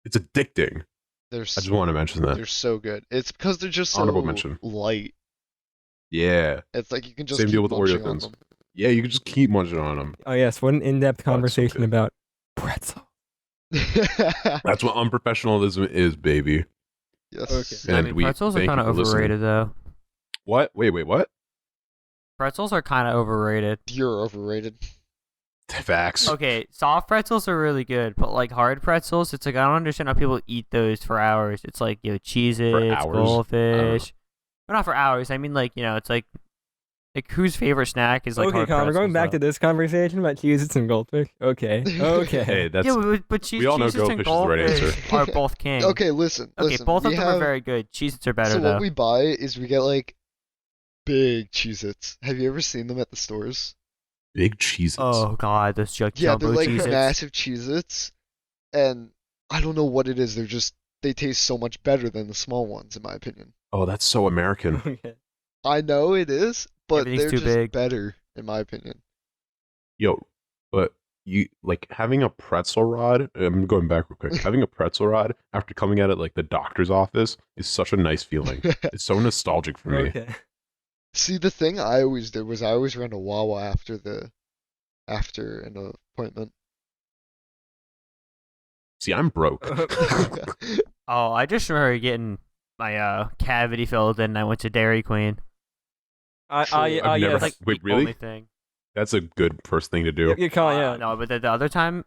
It's addicting. They're I just want to mention that. they're so good. It's because they're just so Honorable mention. light. Yeah. It's like you can just Same keep deal with Oreo munching on thins. them. Yeah, you can just keep munching on them. Oh yes, what an in-depth Oh, it's so conversation good. about pretzel. That's what unprofessionalism is, baby. Yes. Okay. I And mean, we pretzels are thank kind you of for listening. overrated, though. What? Wait, what? Pretzels are kind of overrated. You're overrated. Facts. Okay, soft pretzels are really good, but like hard pretzels, it's like I don't understand how people eat those for hours. It's like, Cheez-Its, hours? Goldfish. Well, not for hours. I mean, like, it's like whose favorite snack is like Okay, hard Colin, we're going pretzels, back though? to this conversation about Cheez-Its and goldfish. Okay. Okay. Hey, that's Yeah, but we all know Cheez-Its and Goldfish is the right Goldfish are both king. Okay, listen. Okay, both of we them are have- very good. Cheez-Its are better, So though. what we buy is we get like big Cheez-Its. Have you ever seen them at the stores? big cheeses. Oh, God, those Yeah, jumbo they're like Cheez-Its. massive Cheez-Its, and I don't know what it is. They taste so much better than the small ones, in my opinion. Oh, that's so American. Okay. I know it is, but Everything's they're too just big. better, in my opinion. Yo, but you like having a pretzel rod. I'm going back real quick. Having a pretzel rod after coming out of like the doctor's office is such a nice feeling. It's so nostalgic for me. Okay. See, the thing I always did was I always ran to Wawa after an appointment. See, I'm broke. Oh, I just remember getting my cavity filled in and I went to Dairy Queen. I've never yes. Like Wait, the really? only thing. That's a good first thing to do. Yeah, Colin, yeah. No, but the other time,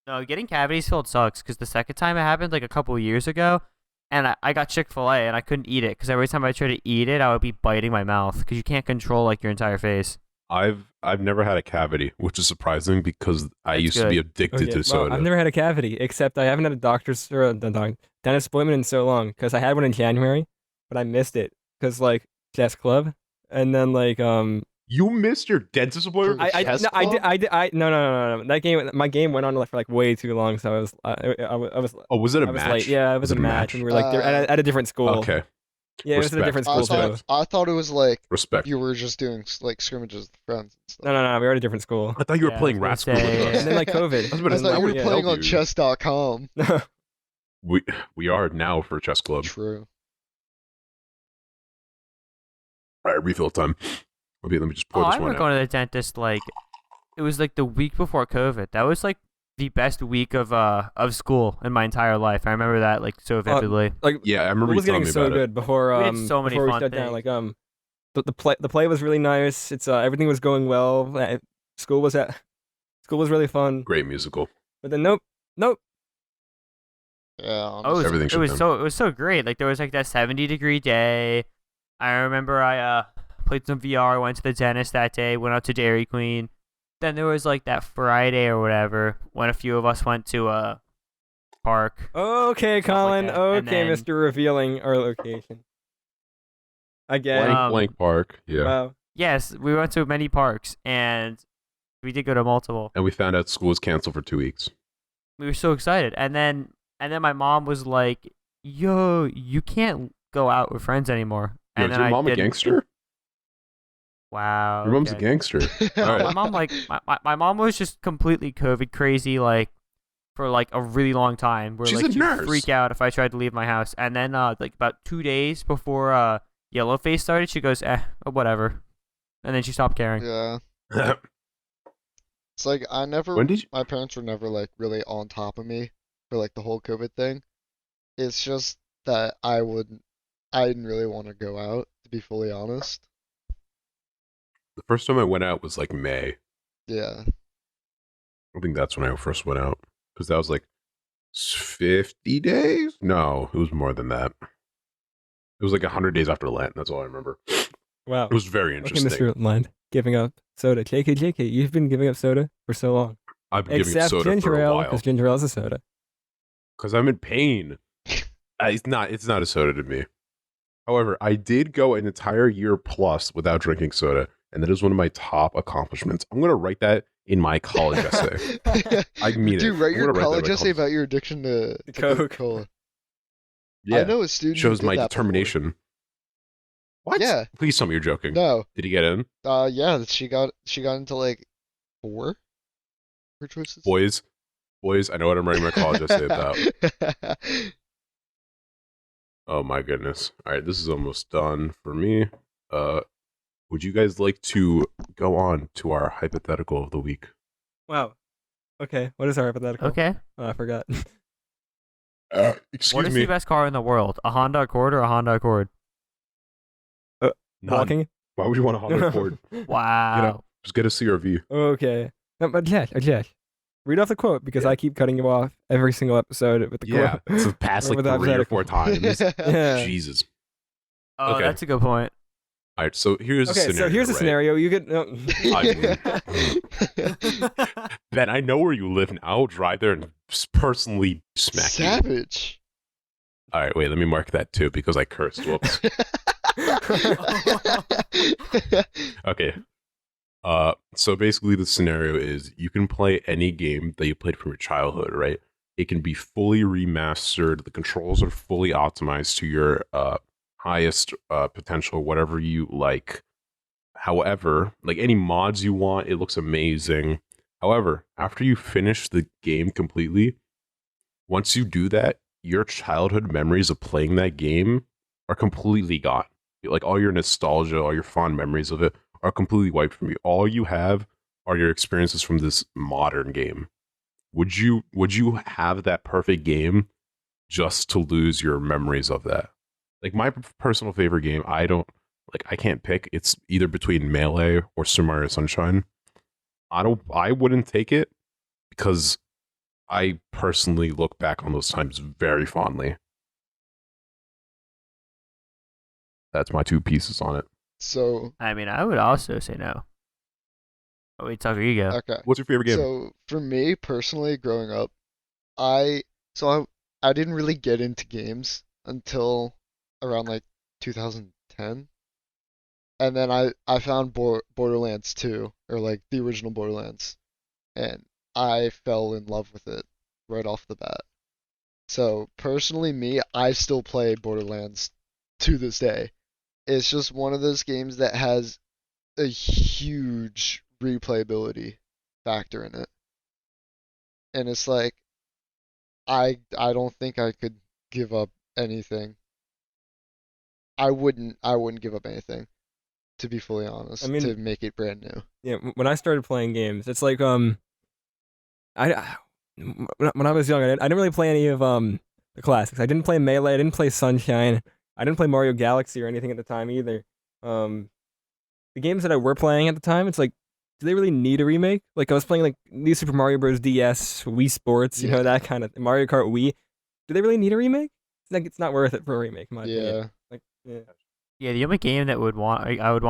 no, getting cavities filled sucks because the second time it happened like a couple of years ago, and I got Chick-fil-A and I couldn't eat it because every time I tried to eat it, I would be biting my mouth because you can't control like your entire face. I've never had a cavity, which is surprising because I That's used to be good. addicted Okay, to well, soda. I've never had a cavity, except I haven't had a doctor's or a dentist appointment in so long because I had one in January, but I missed it because like chess club, and then like You missed your dentist appointment? For I chess no, I did club? no. That game, my game went on for like way too long, so I was Oh, was it a I was match? late. Yeah, it was a match, and we were like at a different school. Okay, Yeah, it was at a different I school too. thought it was like respect. you were just doing like scrimmages with friends and stuff. No, we were at a different school. I thought you were Yeah, I playing was Rat gonna School with say- us. And then like COVID. I was about to I say, thought I you were wouldn't playing help on you. chess.com. We are now for chess club. True. All right, refill time. Okay, let me just pour Oh, I this one remember out. going to the dentist like it was like the week before COVID. That was like the best week of school in my entire life. I remember that like so vividly. Like Yeah, I it remember you was telling getting me so about good before We did so many before we fun shut down. things. Like the play was really nice. It's everything was going well. School was really fun. it. Great musical. But then nope. Yeah. Oh, Everything it shut was down. it was so great. Like there was like that 70-degree day. I remember I played some VR, went to the dentist that day, went out to Dairy Queen. Then there was like that Friday or whatever when a few of us went to a park. Okay, Stuff like Colin. that. And Okay, then- Mr. Revealing our location. Again. Blank, blank park. Yeah. Wow. Yes, we went to many parks and we did go to multiple. And we found out school was canceled for 2 weeks. We were so excited. And then my mom was like, "Yo, you can't go out with friends anymore." Yo, And is then your I mom a didn't. gangster? Wow. Your mom's a okay. gangster. All My right. mom like my mom was just completely COVID crazy like for like a really long time. Where She's like a she'd nurse. freak out if I tried to leave my house. And then like about 2 days before Yellowface started, she goes, whatever. And then she stopped caring. Yeah. It's like When did you? my parents were never like really on top of me for like the whole COVID thing. It's just that I didn't really want to go out, to be fully honest. The first time I went out was like May. Yeah. I think that's when I first went out because that was like 50 days. No, it was more than that. It was like 100 days after Lent. That's all I remember. Wow. It was very Okay, interesting. Mr. Mind. Giving up soda. JK, you've been giving up soda for so long. I've been giving Except soda ginger for a ale, while. because ginger ale is a soda. Because I'm in pain. It's not a soda to me. However, I did go an entire year plus without drinking soda, and that is one of my top accomplishments. I'm gonna write that in my college essay. I mean it. Dude, write I'm your gonna write that in my college essay about your addiction to Coke. Coca-Cola. Yeah, I know a student who shows did my that before. determination. What? Yeah. Please tell me you're joking. No. Did he get in? Yeah, she got into like four choices. Boys, I know what I'm writing my college essay about. Oh my goodness. All right, this is almost done for me. Would you guys like to go on to our hypothetical of the week? Wow. Okay. What is our hypothetical? Okay. Oh, I forgot. What Excuse is me. the best car in the world? A Honda Accord or a Honda Accord? None. Walking. Why would you want a Honda Accord? Wow. Just get a CRV. Okay. No, but Josh, read off the quote because Yeah. I keep cutting you off every single episode with the Yeah, quote. it's the past like With the 3 or hypothetical. 4 times. Yeah. Jesus. Oh, Okay. that's a good point. All right, so here's a Okay, scenario. so here's a right? scenario. You get no. Ben, I know where you live, and I'll drive there and personally smack you. Savage. All right, wait, let me mark that too because I cursed. Whoops. Okay. So basically the scenario is you can play any game that you played from your childhood, right? It can be fully remastered. The controls are fully optimized to your highest potential, whatever you like. However, like any mods you want, it looks amazing. However, after you finish the game completely, once you do that, your childhood memories of playing that game are completely gone. Like all your nostalgia, all your fond memories of it are completely wiped from you. All you have are your experiences from this modern game. Would you have that perfect game just to lose your memories of that? Like my personal favorite game, I can't pick. It's either between Melee or Super Mario Sunshine. I wouldn't take it because I personally look back on those times very fondly. That's my 2 pieces on it. So, I mean, I would also say no. Oh, wait, Tucker, you go. okay. What's your favorite game? So, for me personally, growing up, I didn't really get into games until around like 2010. And then I found Borderlands 2, or like the original Borderlands, and I fell in love with it right off the bat. So personally, I still play Borderlands to this day. It's just one of those games that has a huge replayability factor in it. And it's like I don't think I could give up anything. I wouldn't give up anything, to be fully honest, I mean- to make it brand new. Yeah, when I started playing games, it's like I when I was young, I didn't really play any of the classics. I didn't play Melee. I didn't play Sunshine. I didn't play Mario Galaxy or anything at the time either. The games that I were playing at the time, it's like, do they really need a remake? Like I was playing like New Super Mario Bros. DS, Wii Sports, you know, that kind of Mario Kart Wii. Do they really need a remake? It's like it's not worth it for a remake, in my opinion. Yeah. Like, yeah. Yeah, the only game that I would want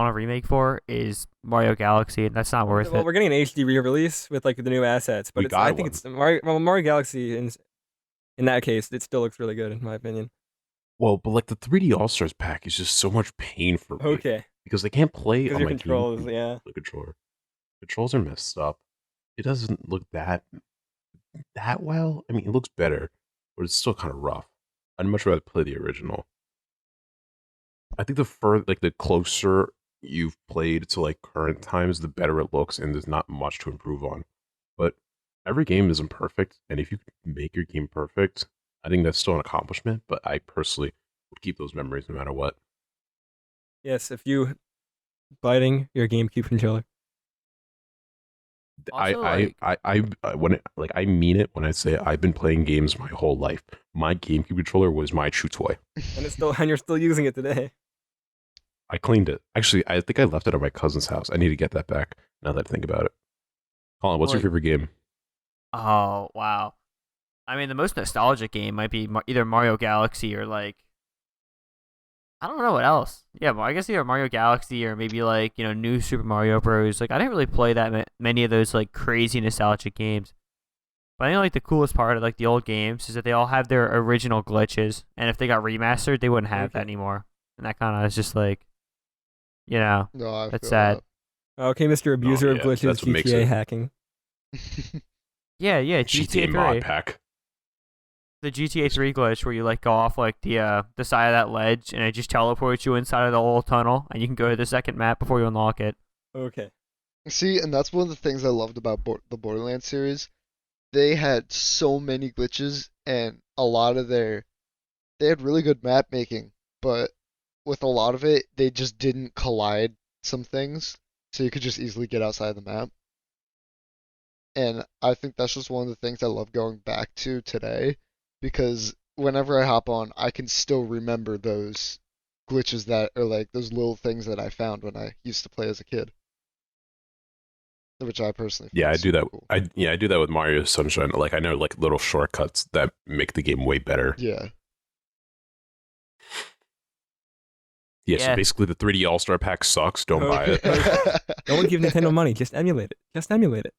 a remake for is Mario Galaxy, and that's not worth Well, it. we're getting an HD re-release with like the new assets, but We it's, got I think one. it's Mario Galaxy. In that case, it still looks really good in my opinion. Well, but like the 3D All Stars pack is just so much pain for me. Okay, Because they can't play because on your my controls, GameCube. yeah. The controller. Controls are messed up. It doesn't look that well. I mean, it looks better, but it's still kind of rough. I'd much rather play the original. I think the closer you've played to like current times, the better it looks, and there's not much to improve on. But every game isn't perfect, and if you can make your game perfect, I think that's still an accomplishment. But I personally would keep those memories no matter what. Yes, if you biting your GameCube controller. Also, I mean it when I say I've been playing games my whole life. My GameCube controller was my chew toy. And you're still using it today. I cleaned it. Actually, I think I left it at my cousin's house. I need to get that back now that I think about it. Colin, what's your Like- favorite game? Oh, wow. I mean, the most nostalgic game might be either Mario Galaxy or like, I don't know what else. Yeah, I guess either Mario Galaxy or maybe like, New Super Mario Bros. Like, I didn't really play that many of those like crazy nostalgic games. But I think like the coolest part of like the old games is that they all have their original glitches, and if they got remastered, they wouldn't have that anymore. And that kind of is just like, No, I that's feel sad. Okay, Mr. Abuser of yeah, glitches, that's what makes GTA it. hacking. that. Yeah, GTA GTA mod 3. pack. The GTA 3 glitch where you like go off like the side of that ledge and it just teleports you inside of the whole tunnel and you can go to the second map before you unlock it. Okay. See, and that's one of the things I loved about the Borderlands series. They had so many glitches, and a lot of they had really good map making, but with a lot of it, they just didn't collide some things, so you could just easily get outside the map. And I think that's just one of the things I love going back to today, because whenever I hop on, I can still remember those glitches that are like those little things that I found when I used to play as a kid, which I personally Yeah, find I do super that. cool. I do that with Mario Sunshine. Like I know like little shortcuts that make the game way better. Yeah. Yeah, so Yeah. basically the 3D All-Star pack sucks. Don't buy it. Don't give Nintendo money. Just emulate it. Just emulate it.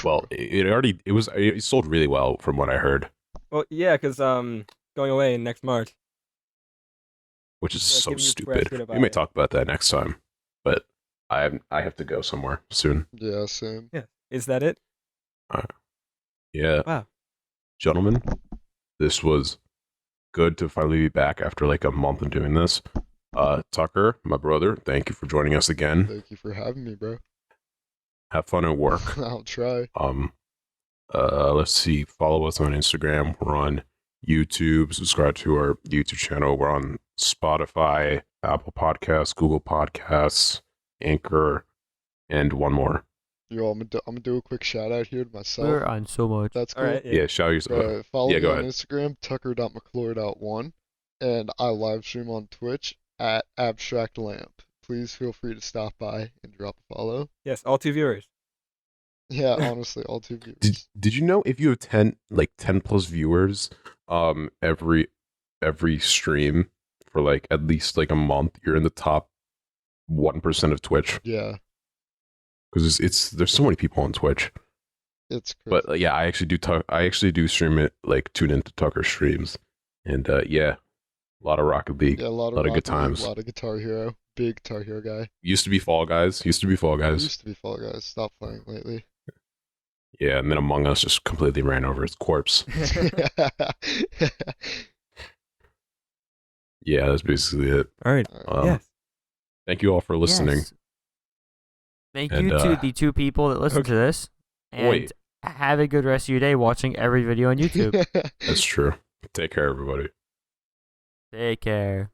Well, it sold really well from what I heard, Well, yeah, because going away next March. which is Yeah, so giving you stupid. pressure to buy We may it. talk about that next time, but I have to go somewhere soon. Yeah, same. Yeah. Is that it? Yeah, Wow. gentlemen, this was good to finally be back after like a month of doing this. Tucker, my brother, thank you for joining us again. Thank you for having me, bro. Have fun at work. I'll try. Let's see. Follow us on Instagram. We're on YouTube. Subscribe to our YouTube channel. We're on Spotify, Apple Podcasts, Google Podcasts, Anchor, and one more. Yo, I'm gonna do a quick shout out here to myself. We're on so much. That's cool. All right. Yeah, shout yourself. Follow yeah, me go on ahead. Instagram, tucker.mcclure.1, and I live stream on Twitch at Abstract Lamp. Please feel free to stop by and drop a follow. Yes, all 2 viewers. Yeah, honestly, all 2 viewers. Did you know if you have 10 plus viewers every stream for like at least like a month, you're in the top 1% of Twitch? Yeah, Because there's so many people on Twitch. it's crazy. But yeah, I actually do stream it, like tune into Tucker streams, and yeah, a lot of Rocket League, yeah, a lot of good Rocket League, times. a lot of Guitar Hero. Big Guitar Hero guy. Used to be Fall Guys. I used to be Fall Guys. Stopped playing lately. Yeah, and then Among Us just completely ran over its corpse. Yeah, that's basically it. All right. Yes. Thank you all for listening. Yes. Thank And, you to the 2 people that listen to this. And Wait. have a good rest of your day watching every video on YouTube. That's true. Take care, everybody. Take care.